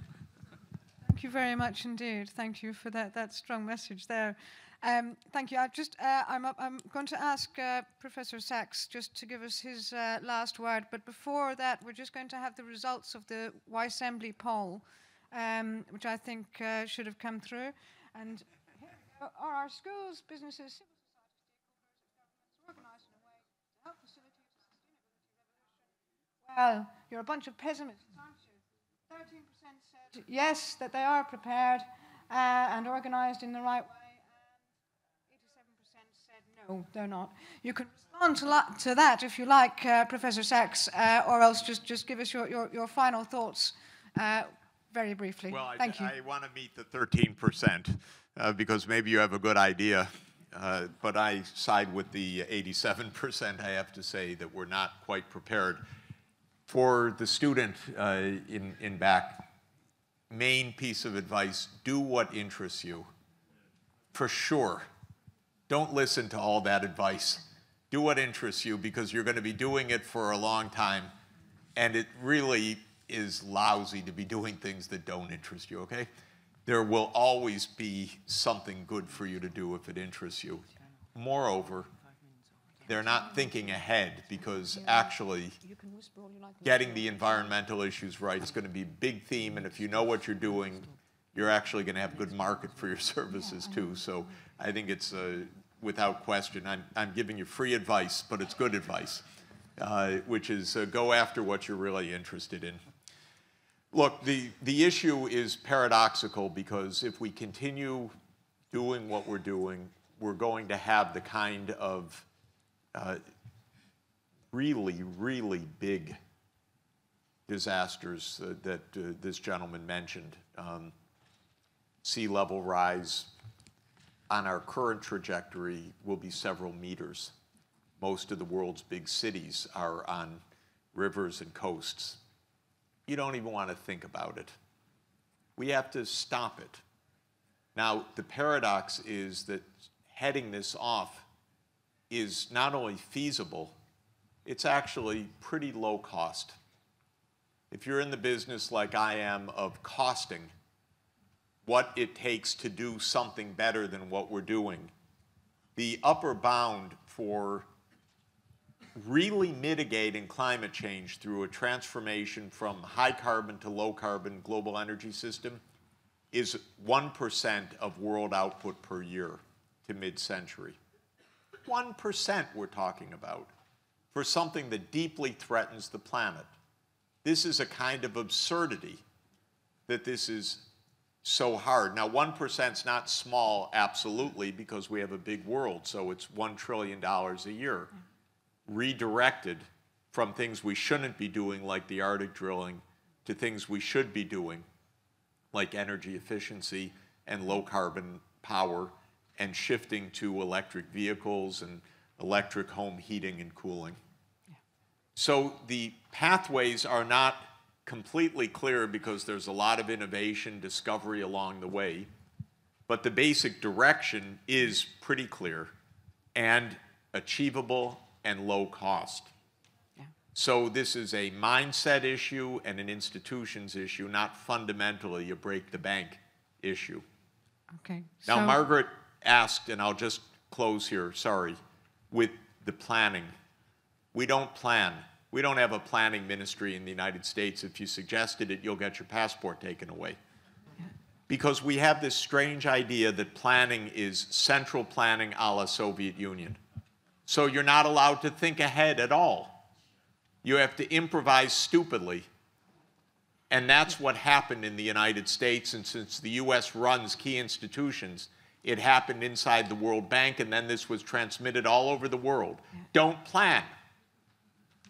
Thank you very much indeed. Thank you for that strong message there. Thank you. I'm going to ask Professor Sachs just to give us his last word. But before that, we're just going to have the results of the Y-Assembly poll, which I think should have come through. And here we go. Are our schools, businesses, civil society, stakeholders, governments organised in a way to help facilitate the sustainability revolution? Well, you're a bunch of pessimists, aren't you? 13% said yes, that they are prepared and organised in the right way, and 87% said no, they're not. You can respond to that if you like, Professor Sachs, or else just give us your final thoughts very briefly. Well, Thank you. I want to meet the 13% because maybe you have a good idea, but I side with the 87%. I have to say that we're not quite prepared. For the student in back, main piece of advice, do what interests you. For sure. Don't listen to all that advice. Do what interests you, because you're going to be doing it for a long time, and it really is lousy to be doing things that don't interest you, okay? There will always be something good for you to do if it interests you. Moreover, they're not thinking ahead, because actually getting the environmental issues right is going to be a big theme, and if you know what you're doing, you're actually going to have a good market for your services too. So I think it's without question. I'm giving you free advice, but it's good advice, which is go after what you're really interested in. Look, the issue is paradoxical, because if we continue doing what we're doing, we're going to have the kind of really, really big disasters that this gentleman mentioned. Sea level rise on our current trajectory will be several meters. Most of the world's big cities are on rivers and coasts. You don't even want to think about it. We have to stop it. Now, the paradox is that heading this off is not only feasible, it's actually pretty low cost. If you're in the business like I am of costing what it takes to do something better than what we're doing, the upper bound for really mitigating climate change through a transformation from high carbon to low carbon global energy system is 1% of world output per year to mid-century. 1% we're talking about for something that deeply threatens the planet. This is a kind of absurdity that this is so hard. Now, 1%'s not small, absolutely, because we have a big world, so it's $1 trillion a year, redirected from things we shouldn't be doing, like the Arctic drilling, to things we should be doing, like energy efficiency and low-carbon power, and shifting to electric vehicles and electric home heating and cooling. Yeah. So the pathways are not completely clear, because there's a lot of innovation, discovery along the way, but the basic direction is pretty clear and achievable and low cost. Yeah. So this is a mindset issue and an institutions issue, not fundamentally a break the bank issue. Okay. Now, so Margaret asked, and I'll just close here, sorry, with the planning. We don't plan. We don't have a planning ministry in the United States. If you suggested it, you'll get your passport taken away. Yeah. Because we have this strange idea that planning is central planning a la Soviet Union. So you're not allowed to think ahead at all. You have to improvise stupidly. And that's what happened in the United States. And since the US runs key institutions, It happened inside the World Bank, and then this was transmitted all over the world. Don't plan.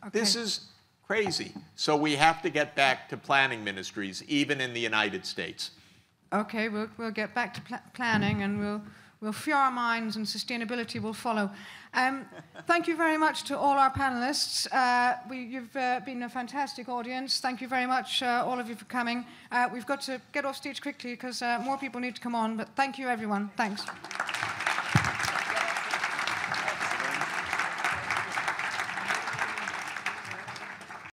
Okay. This is crazy. So we have to get back to planning ministries, even in the United States. Okay, we'll get back to planning, and we'll free our minds, and sustainability will follow. Thank you very much to all our panelists. You've been a fantastic audience. Thank you very much, all of you, for coming. We've got to get off stage quickly because more people need to come on, but thank you, everyone. Thanks.